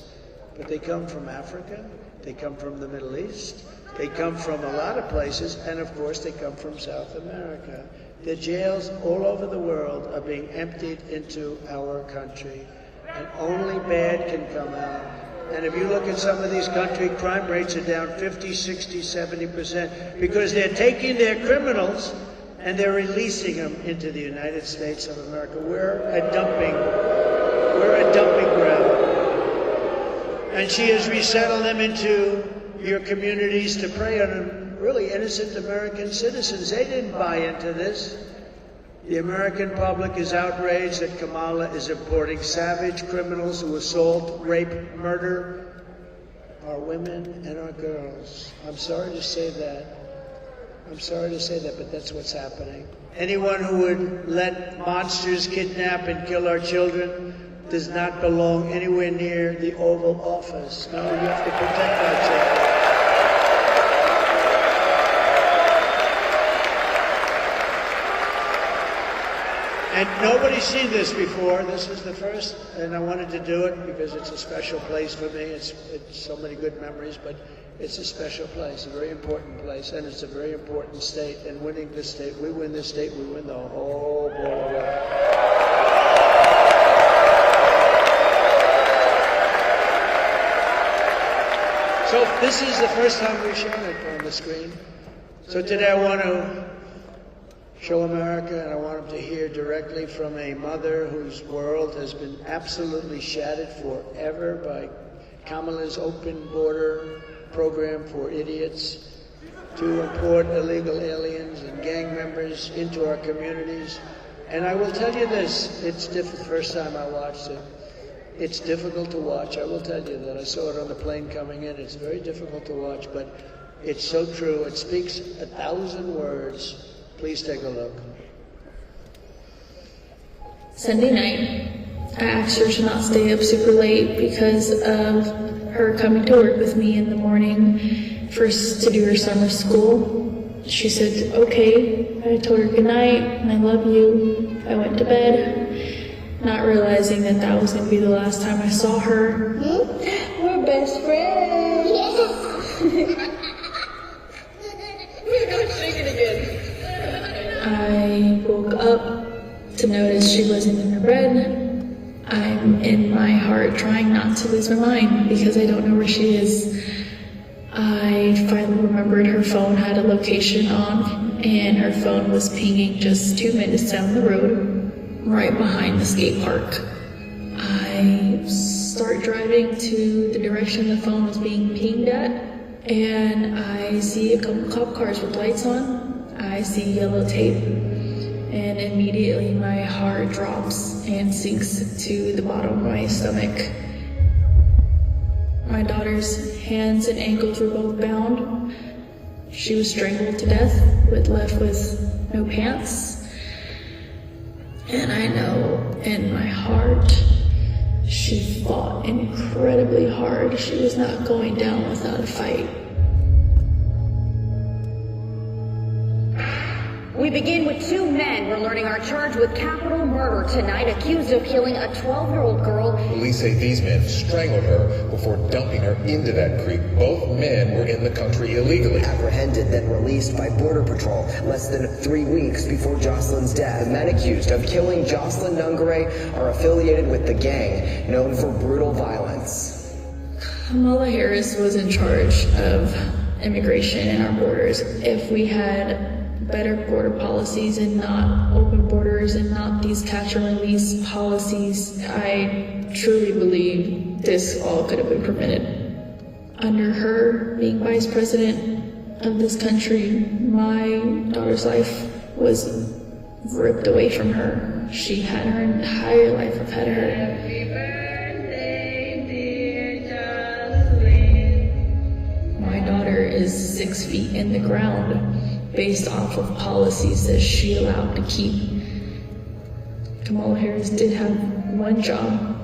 but they come from Africa. They come from the Middle East. They come from a lot of places, and of course they come from South America. The jails all over the world are being emptied into our country, and only bad can come out. And if you look at some of these countries, crime rates are down 50, 60, 70% because they're taking their criminals and they're releasing them into the United States of America. We're a dumping ground. And she has resettled them into your communities to prey on really innocent American citizens. They didn't buy into this. The American public is outraged that Kamala is importing savage criminals who assault, rape, murder our women and our girls. I'm sorry to say that. But that's what's happening. Anyone who would let monsters kidnap and kill our children does not belong anywhere near the Oval Office. No, you have to protect our children. And nobody's seen this before. This is the first, and I wanted to do it because it's a special place for me. It's so many good memories, but it's a special place, a very important place, and it's a very important state. And winning this state, we win this state, we win the whole ball of wax. So this is the first time we've shown it on the screen. So today I want to show America, and I want them to hear directly from a mother whose world has been absolutely shattered forever by Kamala's open border program for idiots to import illegal aliens and gang members into our communities. And I will tell you this, it's the first time I watched it. It's difficult to watch, I will tell you that. I saw it on the plane coming in. It's very difficult to watch, but it's so true. It speaks 1,000 words. Please take a look. Sunday night, I asked her to not stay up super late because of her coming to work with me in the morning first to do her summer school. She said, okay. I told her good night and I love you. I went to bed, not realizing that that was going to be the last time I saw her. We're best friends. Yes. We're going to sing it again. I woke up to notice she wasn't in her bed. I'm in my heart trying not to lose my mind because I don't know where she is. I finally remembered her phone had a location on, and her phone was pinging just 2 minutes down the road, right behind the skate park. I start driving to the direction the phone was being pinged at, and I see a couple cop cars with lights on. I see yellow tape, and immediately my heart drops and sinks to the bottom of my stomach. My daughter's hands and ankles were both bound. She was strangled to death, left with no pants. And I know in my heart, she fought incredibly hard. She was not going down without a fight. We begin with 2 men. We're learning are charged with capital murder tonight, accused of killing a 12-year-old girl. Police say these men strangled her before dumping her into that creek. Both men were in the country illegally. Apprehended, then released by Border Patrol less than 3 weeks before Jocelyn's death. The men accused of killing Jocelyn Nungare are affiliated with the gang known for brutal violence. Kamala Harris was in charge of immigration and our borders. If we had better border policies and not open borders and not these catch and release policies, I truly believe this all could have been prevented. Under her being vice president of this country, my daughter's life was ripped away from her. She had her entire life ahead of her. Happy birthday, dear Jocelyn. My daughter is 6 feet in the ground. based off of policies that she allowed to keep. Kamala Harris did have one job,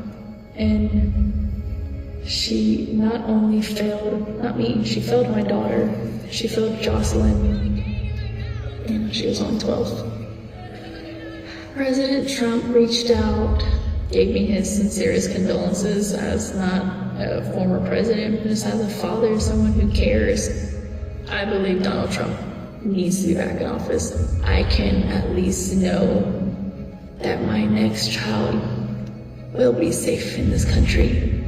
and she not only failed, not me, she failed my daughter, she failed Jocelyn, and she was only 12. President Trump reached out, gave me his sincerest condolences as not a former president, but just as a father, someone who cares. I believe Donald Trump needs to be back in office. I can at least know that my next child will be safe in this country.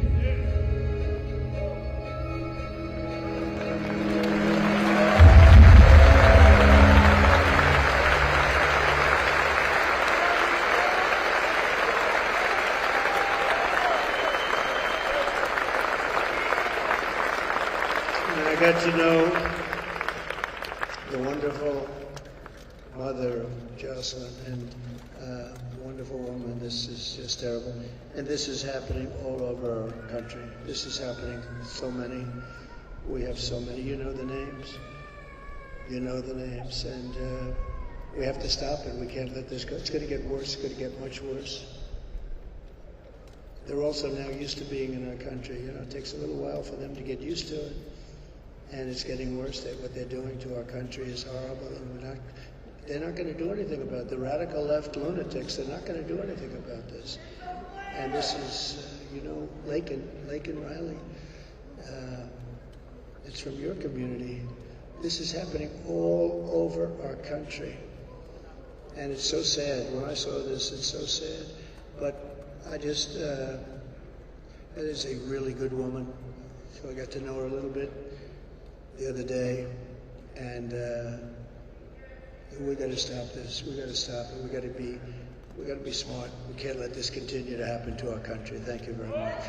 I got to know the wonderful mother of Jocelyn, and wonderful woman. This is just terrible. And this is happening all over our country. This is happening so many. We have so many. You know the names. You know the names. And we have to stop it. We can't let this go. It's going to get worse. It's going to get much worse. They're also now used to being in our country. You know, it takes a little while for them to get used to it. And it's getting worse. What they're doing to our country is horrible. And they're not going to do anything about it. The radical left lunatics, they're not going to do anything about this. And this is, Laken Riley. It's from your community. This is happening all over our country. And it's so sad. When I saw this, it's so sad. But I just, that is a really good woman. So I got to know her a little bit the other day. And we got to stop this. We got to stop it. We got to be smart. We can't let this continue to happen to our country. Thank you very much.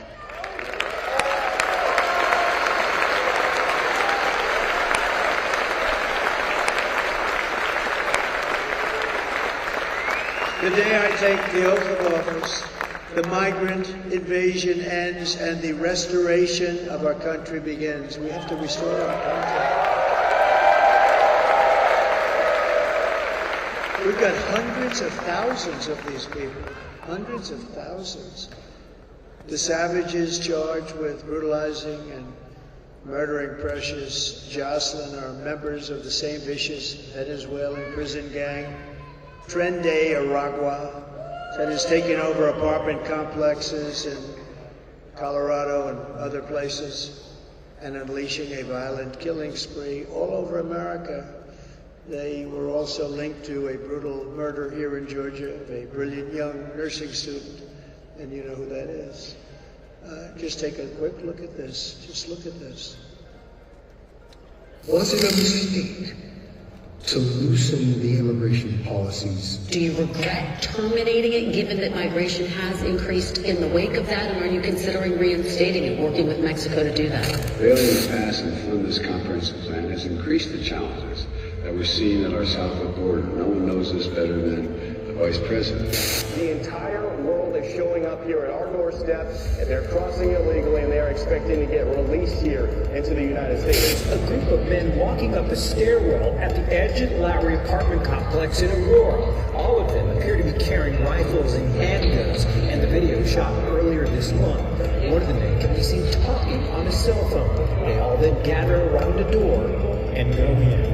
The day I take the oath of office, the migrant invasion ends and the restoration of our country begins. We have to restore our country. We've got hundreds of thousands of these people, hundreds of thousands. The savages charged with brutalizing and murdering precious Jocelyn are members of the same vicious Venezuelan prison gang, Tren de Aragua, that is taking over apartment complexes in Colorado and other places and unleashing a violent killing spree all over America. They were also linked to a brutal murder here in Georgia of a brilliant young nursing student, and you know who that is. Just take a quick look at this. Just look at this. Was it a mistake to loosen the immigration policies? Do you regret terminating it, given that migration has increased in the wake of that, and are you considering reinstating it, working with Mexico to do that? Failing to pass and fund this comprehensive plan has increased the challenges that we're seeing at our southwest border. No one knows this better than the Vice President. The entire world is showing up here at our doorstep, and they're crossing illegally, and they are expecting to get released here into the United States. A group of men walking up a stairwell at the Edgett Lowry apartment complex in Aurora. All of them appear to be carrying rifles and handguns, and the video shot earlier this month. One of the men can be seen talking on a cell phone. They all then gather around a door and go in.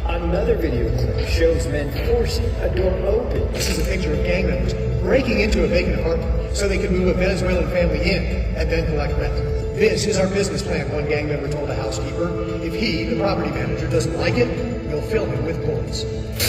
Another video clip shows men forcing a door open. This is a picture of gang members breaking into a vacant apartment so they could move a Venezuelan family in and then collect rent. This is our business plan, one gang member told a housekeeper. If he, the property manager, doesn't like it, we'll fill him with bullets.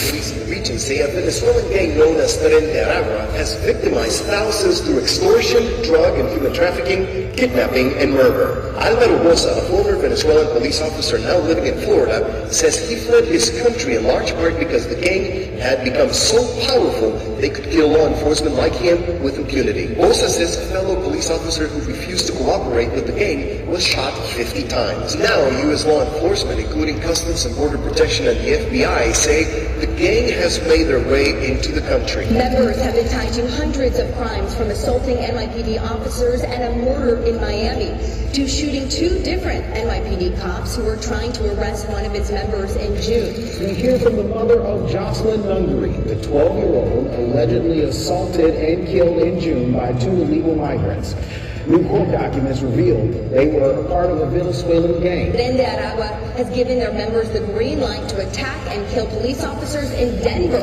Police in the region say a Venezuelan gang known as Tren de Aragua has victimized thousands through extortion, drug and human trafficking, kidnapping, and murder. Alvaro Rosa, a former Venezuelan police officer now living in Florida, says he fled his country in large part because the gang had become so powerful they could kill law enforcement like him with impunity. Rosa says a fellow police officer who refused to cooperate with the gang was shot 50 times. Now, U.S. law enforcement, including Customs and Border Protection and the FBI, say the gang has made their way into the country. Members have been tied to hundreds of crimes, from assaulting NYPD officers and a murder in Miami to shooting 2 different NYPD cops who were trying to arrest one of its members in June. We hear from the mother of Jocelyn Nungary, the 12-year-old allegedly assaulted and killed in June by 2 illegal migrants. New court documents revealed they were a part of a Venezuelan gang. Tren de Aragua has given their members the green light to attack and kill police officers in Denver.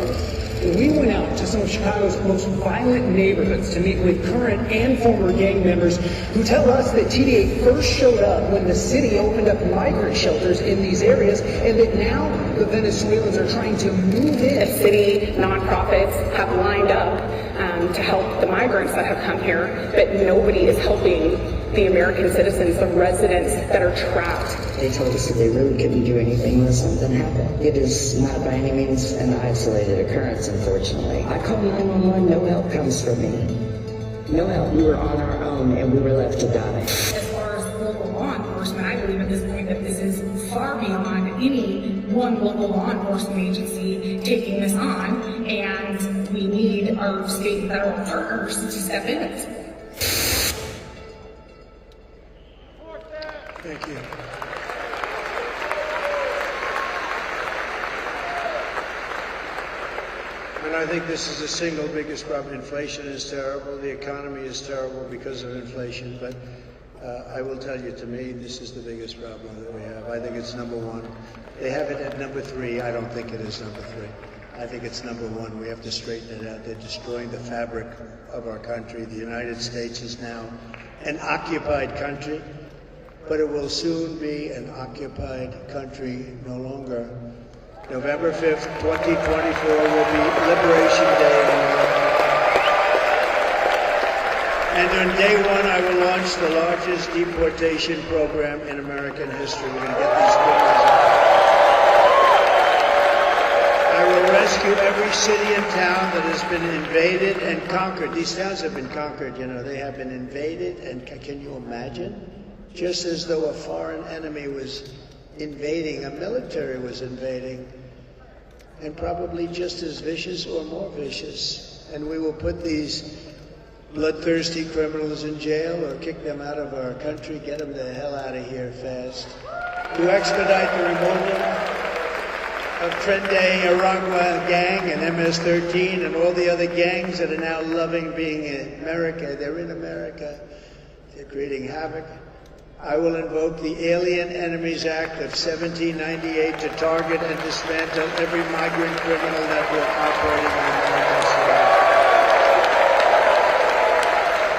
We went out to some of Chicago's most violent neighborhoods to meet with current and former gang members who tell us that TDA first showed up when the city opened up migrant shelters in these areas, and that now the Venezuelans are trying to move in. The city nonprofits have lined up to help the migrants that have come here, but nobody is helping the American citizens, the residents that are trapped. They told us that they really couldn't do anything unless something happened. It is not by any means an isolated occurrence, unfortunately. I called 911, no help comes from me. No help. We were on our own and we were left to die. As far as local law enforcement, I believe at this point that this is far beyond any one local law enforcement agency taking this on, and we need our state and federal partners to step in. Thank you. And I think this is the single biggest problem. Inflation is terrible. The economy is terrible because of inflation. But I will tell you, to me, this is the biggest problem that we have. I think it's number 1. They have it at number 3. I don't think it is number 3. I think it's number 1. We have to straighten it out. They're destroying the fabric of our country. The United States is now an occupied country, but it will soon be an occupied country no longer. November 5th, 2024 will be Liberation Day in America. And on day 1, I will launch the largest deportation program in American history. We're going to get these criminals out. I will rescue every city and town that has been invaded and conquered. These towns have been conquered, you know. They have been invaded, and can you imagine? Just as though a foreign enemy was invading, a military was invading, and probably just as vicious or more vicious. And we will put these bloodthirsty criminals in jail or kick them out of our country, get them the hell out of here fast. To expedite the removal of Tren de Aragua gang and MS-13 and all the other gangs that are now loving being in America. They're in America. They're creating havoc. I will invoke the Alien Enemies Act of 1798 to target and dismantle every migrant criminal network operating in American soil.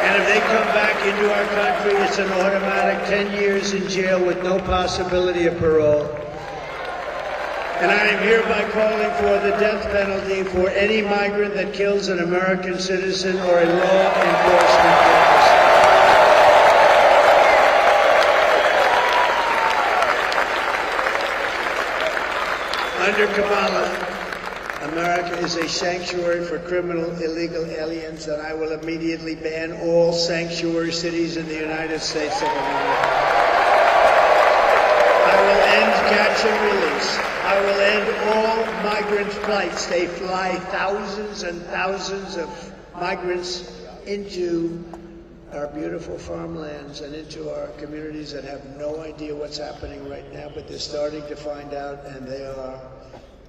And if they come back into our country, it's an automatic 10 years in jail with no possibility of parole. And I am hereby calling for the death penalty for any migrant that kills an American citizen or a law enforcement officer. Under Kamala, America is a sanctuary for criminal illegal aliens, and I will immediately ban all sanctuary cities in the United States of America. I will end catch and release. I will end all migrant flights. They fly thousands and thousands of migrants into our beautiful farmlands and into our communities that have no idea what's happening right now, but they're starting to find out, and they are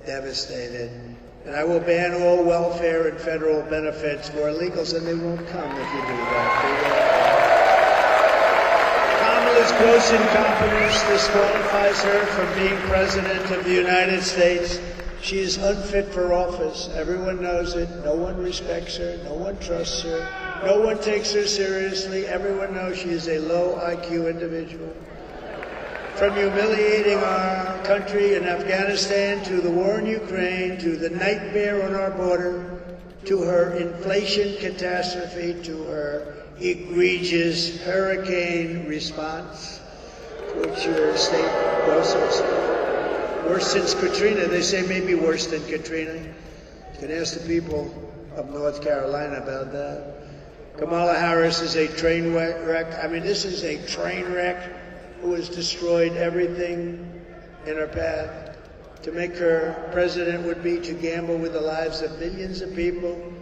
devastated. And I will ban all welfare and federal benefits for illegals, and they won't come if you do that. Kamala's gross incompetence disqualifies her from being president of the United States. She is unfit for office. Everyone knows it. No one respects her. No one trusts her. No one takes her seriously. Everyone knows she is a low IQ individual. From humiliating our country in Afghanistan, to the war in Ukraine, to the nightmare on our border, to her inflation catastrophe, to her egregious hurricane response, which your state also worse since Katrina. They say maybe worse than Katrina. You can ask the people of North Carolina about that. Kamala Harris is a train wreck. I mean, this is a train wreck who has destroyed everything in her path. To make her president would be to gamble with the lives of millions of people.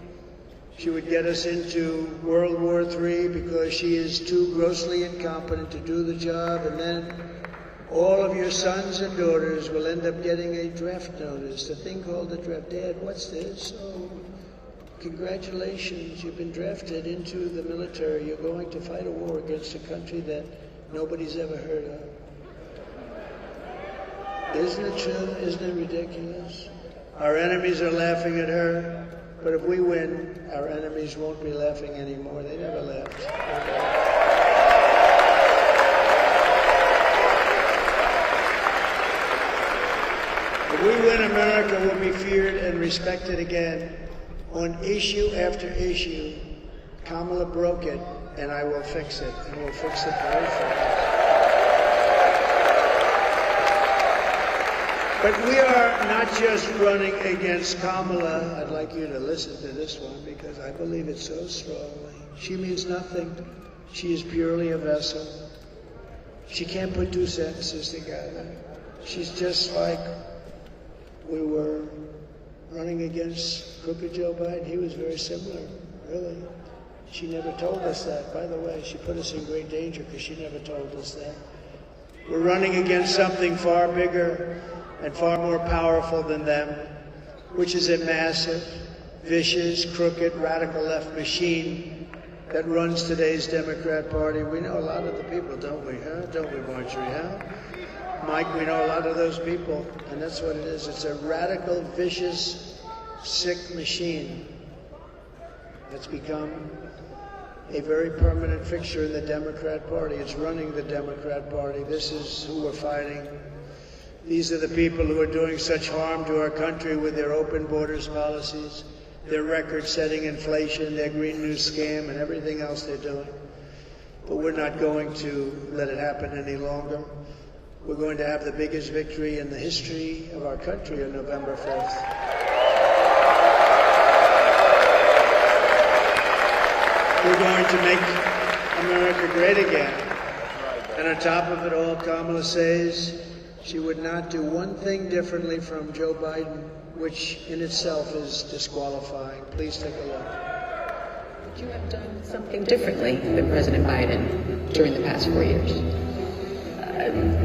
She would get us into World War III because she is too grossly incompetent to do the job, and then all of your sons and daughters will end up getting a draft notice, a thing called a draft. Dad, what's this? Oh, congratulations, you've been drafted into the military. You're going to fight a war against a country that nobody's ever heard of. Isn't it true? Isn't it ridiculous? Our enemies are laughing at her, but if we win, our enemies won't be laughing anymore. They never laughed. If we win, America will be feared and respected again. On issue after issue, Kamala broke it, and I will fix it, and we'll fix it very fast. But we are not just running against Kamala. I'd like you to listen to this one because I believe it so strongly. She means nothing. She is purely a vessel. She can't put two sentences together. She's just like we were running against crooked Joe Biden. He was very similar, really. She never told us that. By the way, she put us in great danger because she never told us that. We're running against something far bigger and far more powerful than them, which is a massive, vicious, crooked, radical left machine that runs today's Democrat Party. We know a lot of the people, don't we? Huh? Don't we, Marjorie? Huh? Mike, we know a lot of those people, and that's what it is. It's a radical, vicious, sick machine that's become a very permanent fixture in the Democrat Party. It's running the Democrat Party. This is who we're fighting. These are the people who are doing such harm to our country with their open borders policies, their record-setting inflation, their Green New scam, and everything else they're doing. But we're not going to let it happen any longer. We're going to have the biggest victory in the history of our country on November 5th. We're going to make America great again. And on top of it all, Kamala says she would not do one thing differently from Joe Biden, which in itself is disqualifying. Please take a look. Would you have done something differently than President Biden during the past 4 years?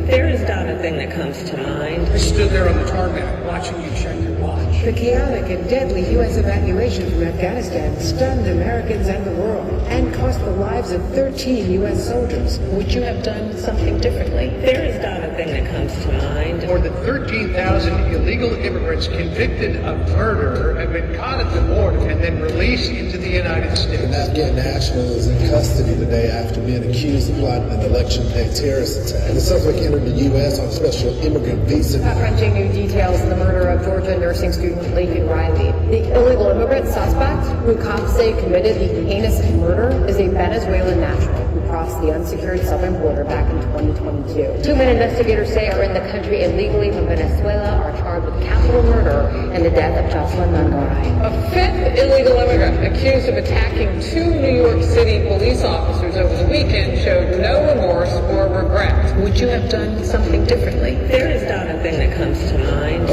There is not a thing that comes to mind. I stood there on the tarmac watching you check your watch. The chaotic and deadly U.S. evacuation from Afghanistan stunned Americans and the world and cost the lives of 13 U.S. soldiers. Would you have done something differently? There is not a thing that comes to mind. More than 13,000 illegal immigrants convicted of murder have been caught at the border and then released into the United States. An Afghan national is in custody today after being accused of plotting an election-day terrorist attack. The subject entered the U.S. on a special immigrant visa. Crunching new details of the murder of Georgia nursing student Laken Riley. The illegal immigrant suspect, who cops say committed the heinous murder, is a Venezuelan national who crossed the unsecured southern border back in 2022. Two men investigators say are in the country illegally from Venezuela are charged with capital murder and the death of Jocelyn Nungaray. A fifth illegal immigrant accused of attacking two New York City police officers over the weekend showed no remorse or regret. Would you have done something differently? There is not a thing that comes to mind.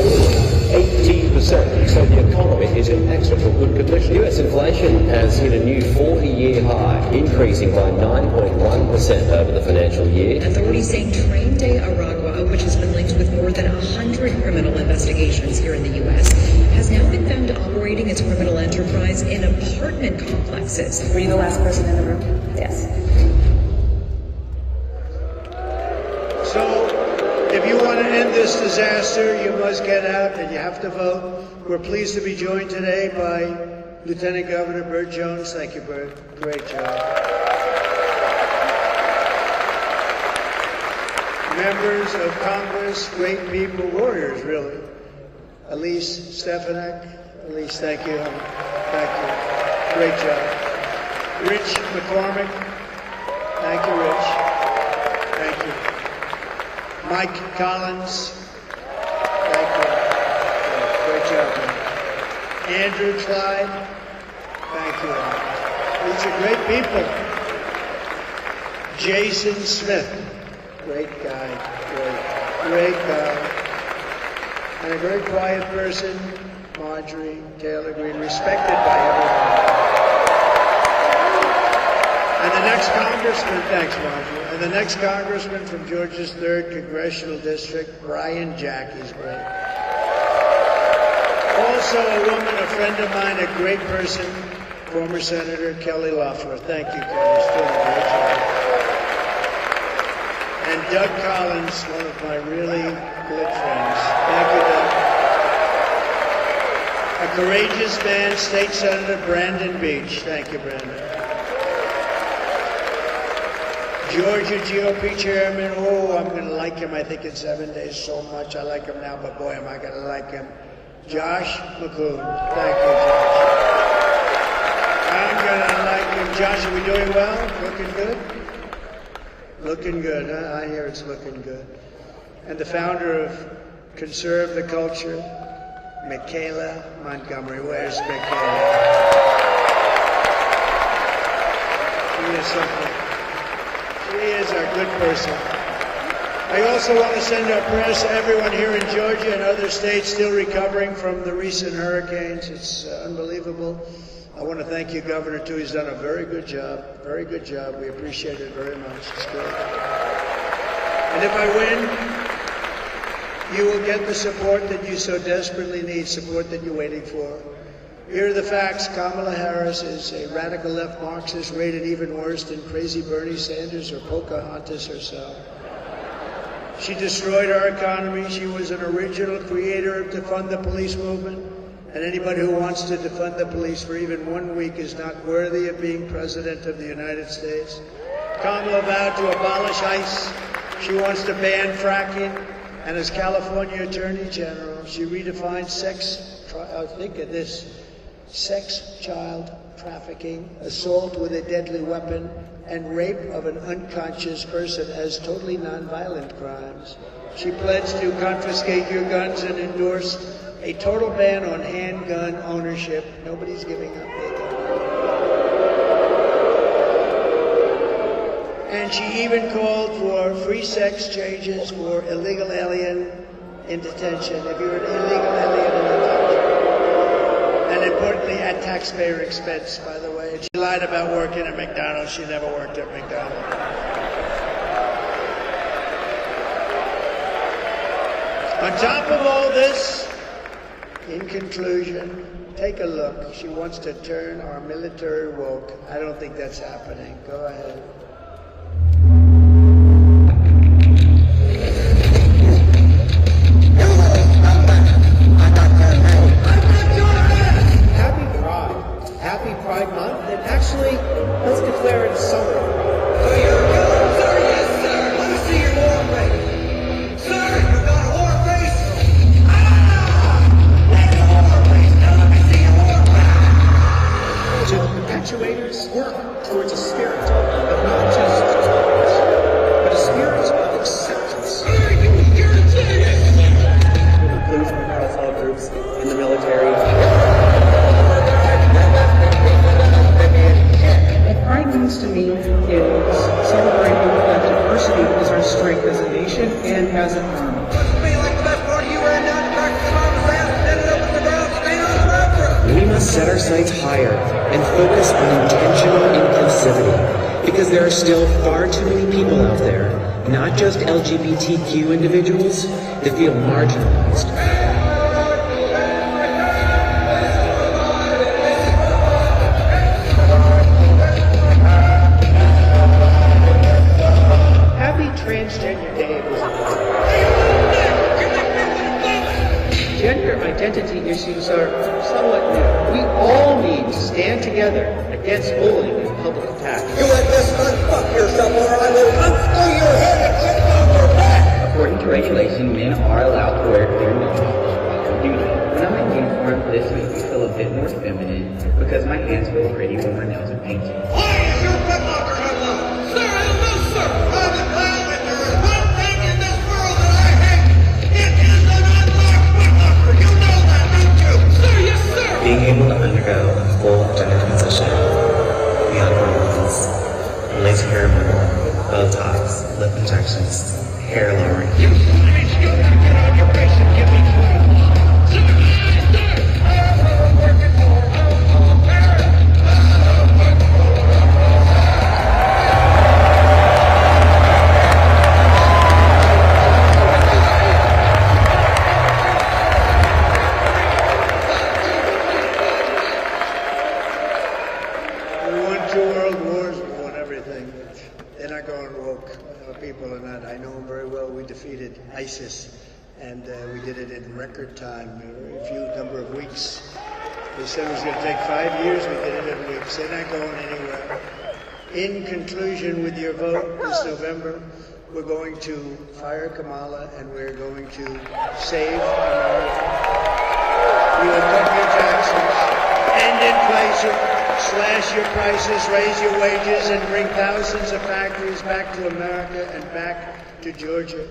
18%, so the economy is in excellent good condition. US inflation has hit a new 40-year high, increasing by 9.1% over the financial year. Authorities saying Train de Aragua, which has been linked with more than 100 criminal investigations here in the U.S., has now been found operating its criminal enterprise in apartment complexes. Were you the last person in the room? Yes. So, if you want to end this disaster, you must get out and you have to vote. We're pleased to be joined today by Lieutenant Governor Burt Jones. Thank you, Burt. Great job. Members of Congress, great people, warriors, really. Elise Stefanik. Elise, thank you. Thank you. Great job. Rich McCormick. Thank you, Rich. Thank you. Mike Collins. Thank you. Great job, man. Andrew Clyde. Thank you. These are great people. Jason Smith. Great guy. Great guy. and a very quiet person, Marjorie Taylor Greene, respected by everyone. And the next congressman, thanks, Marjorie, and the next congressman from Georgia's 3rd Congressional District, Brian Jackie's great. Also a woman, a friend of mine, a great person, former Senator Kelly Loeffler. Thank you, Kelly. She's doing a great job. And Doug Collins, one of my really good friends. Thank you, Doug. A courageous man, State Senator Brandon Beach. Thank you, Brandon. Georgia GOP Chairman, I'm going to like him, I think, in 7 days so much. I like him now, but boy, am I going to like him. Josh McCoon. Thank you, Josh. I'm going to like him. Josh, are we doing well? Looking good? Looking good, huh? I hear it's looking good. And the founder of Conserve the Culture, Michaela Montgomery. Where's Michaela? She is something. She is a good person. I also want to send our prayers to everyone here in Georgia and other states still recovering from the recent hurricanes. It's unbelievable. I want to thank you, Governor, too. He's done a very good job. Very good job. We appreciate it very much. It's good. And if I win, you will get the support that you so desperately need, support that you're waiting for. Here are the facts. Kamala Harris is a radical left Marxist, rated even worse than crazy Bernie Sanders or Pocahontas herself. She destroyed our economy. She was an original creator to fund the police movement. And anybody who wants to defund the police for even 1 week is not worthy of being President of the United States. Kamala vowed to abolish ICE. She wants to ban fracking. And as California Attorney General, she redefined think of this, sex, child trafficking, assault with a deadly weapon, and rape of an unconscious person as totally nonviolent crimes. She pledged to confiscate your guns and endorsed a total ban on handgun ownership. Nobody's giving up their gun. And she even called for free sex changes for illegal alien in detention. If you're an illegal alien in detention. And importantly, at taxpayer expense, by the way. She lied about working at McDonald's. She never worked at McDonald's. On top of all this, in conclusion, take a look. She wants to turn our military woke. I don't think that's happening. Go ahead. Happy Pride Month, and actually, let's declare it summer. To the perpetuators, work towards a spirit of not just tolerance, but a spirit of acceptance. Includes all groups in the military. Pride means to me is celebrating that diversity is our strength as a nation and as an army. We must set our sights higher and focus on intentional inclusivity, because there are still far too many people out there, not just LGBTQ individuals, that feel marginalized. Transgender Day was gender identity issues are somewhat new. We all need to stand together against bullying and public attack. You had best unfuck yourself or I will unscrew your head and clip off your back! According to regulation, men are allowed to wear clear uniforms on duty. When I'm in uniform, this makes me feel a bit more feminine because my hands feel pretty when my nails are painted. Why is your footlocker unlocked? Sir, I don't know, sir! I'm a clown. Being able to undergo a full gender transition beyond hormones, laser hair removal, Botox, lip injections, hair lowering. You son of a bitch, get on your face and give me 20. ISIS. And we did it in record time, a few number of weeks. They said it was going to take 5 years. We did it in weeks. They're not going anywhere. In conclusion, with your vote this November, we're going to fire Kamala and we're going to save America. We will cut your taxes, end inflation, slash your prices, raise your wages, and bring thousands of factories back to America and back to Georgia.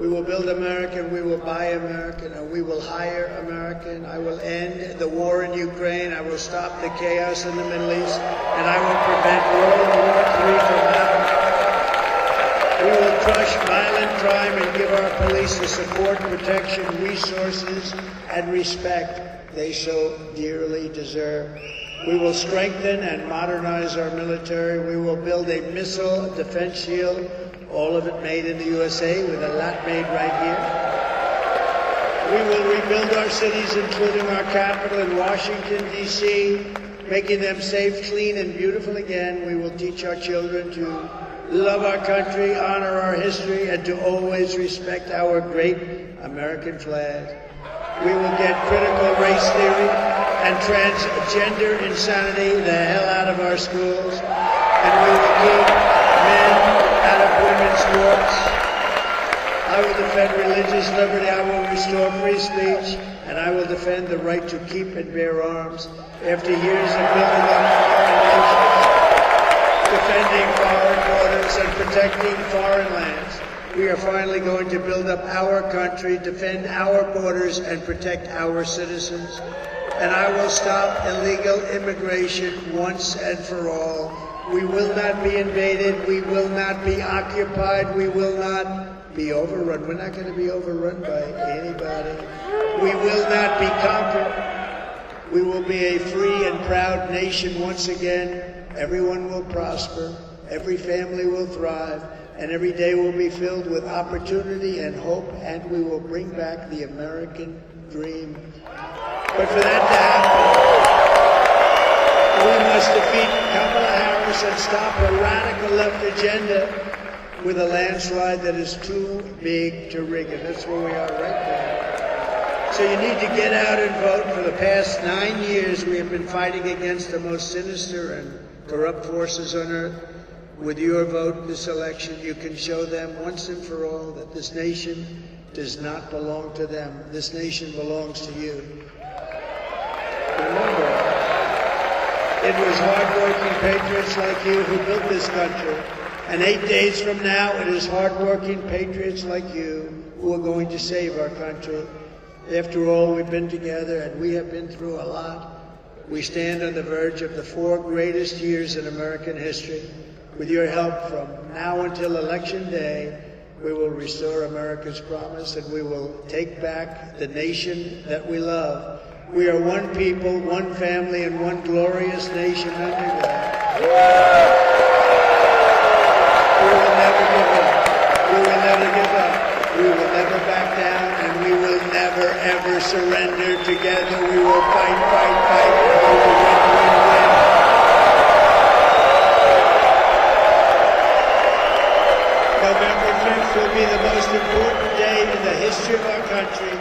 We will build American, we will buy American, and we will hire American. I will end the war in Ukraine. I will stop the chaos in the Middle East, and I will prevent World War III from happening. We will crush violent crime and give our police the support, protection, resources, and respect they so dearly deserve. We will strengthen and modernize our military. We will build a missile defense shield, all of it made in the USA, with a lot made right here. We will rebuild our cities, including our capital in Washington, D.C., making them safe, clean, and beautiful again. We will teach our children to love our country, honor our history, and to always respect our great American flag. We will get critical race theory and transgender insanity the hell out of our schools, and we will keep men out of women's sports. I will defend religious liberty. I will restore free speech, and I will defend the right to keep and bear arms. After years of building up foreign nations, defending foreign borders, and protecting foreign lands, we are finally going to build up our country, defend our borders, and protect our citizens. And I will stop illegal immigration once and for all. We will not be invaded. We will not be occupied. We will not be overrun. We're not going to be overrun by anybody. We will not be conquered. We will be a free and proud nation once again. Everyone will prosper. Every family will thrive. And every day will be filled with opportunity and hope. And we will bring back the American dream. But for that to happen, we must defeat Kamala Harris and stop her radical left agenda with a landslide that is too big to rig. And that's where we are right now. So you need to get out and vote. For the past 9 years, we have been fighting against the most sinister and corrupt forces on earth. With your vote this election, you can show them once and for all that this nation does not belong to them. This nation belongs to you. Remember, it was hard-working patriots like you who built this country. And 8 days from now, it is hard-working patriots like you who are going to save our country. After all, we've been together and we have been through a lot. We stand on the verge of the 4 greatest years in American history. With your help from now until Election Day, we will restore America's promise and we will take back the nation that we love. We are one people, one family, and one glorious nation under God. We will never give up. We will never give up. We will never back down, and we will never, ever surrender. Together we will fight, fight, fight. We will win, win, win. November 5th will be the most important day in the history of our country,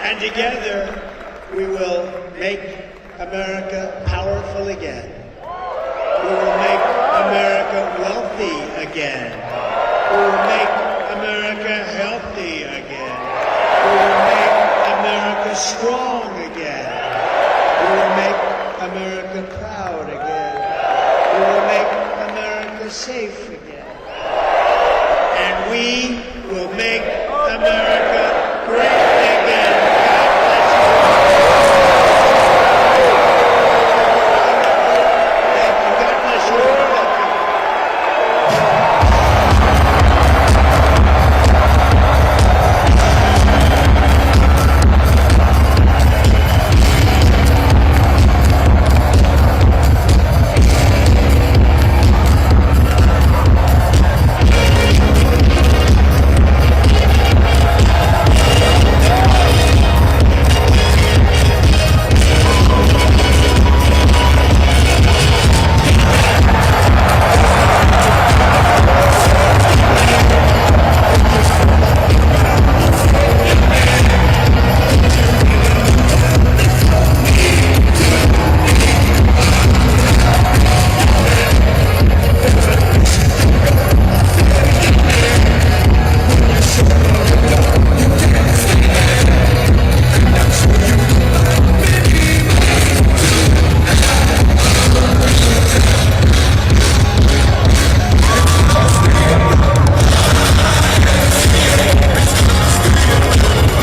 and together we will make America powerful again. We will make America wealthy again. We will make America healthy again. We will make America strong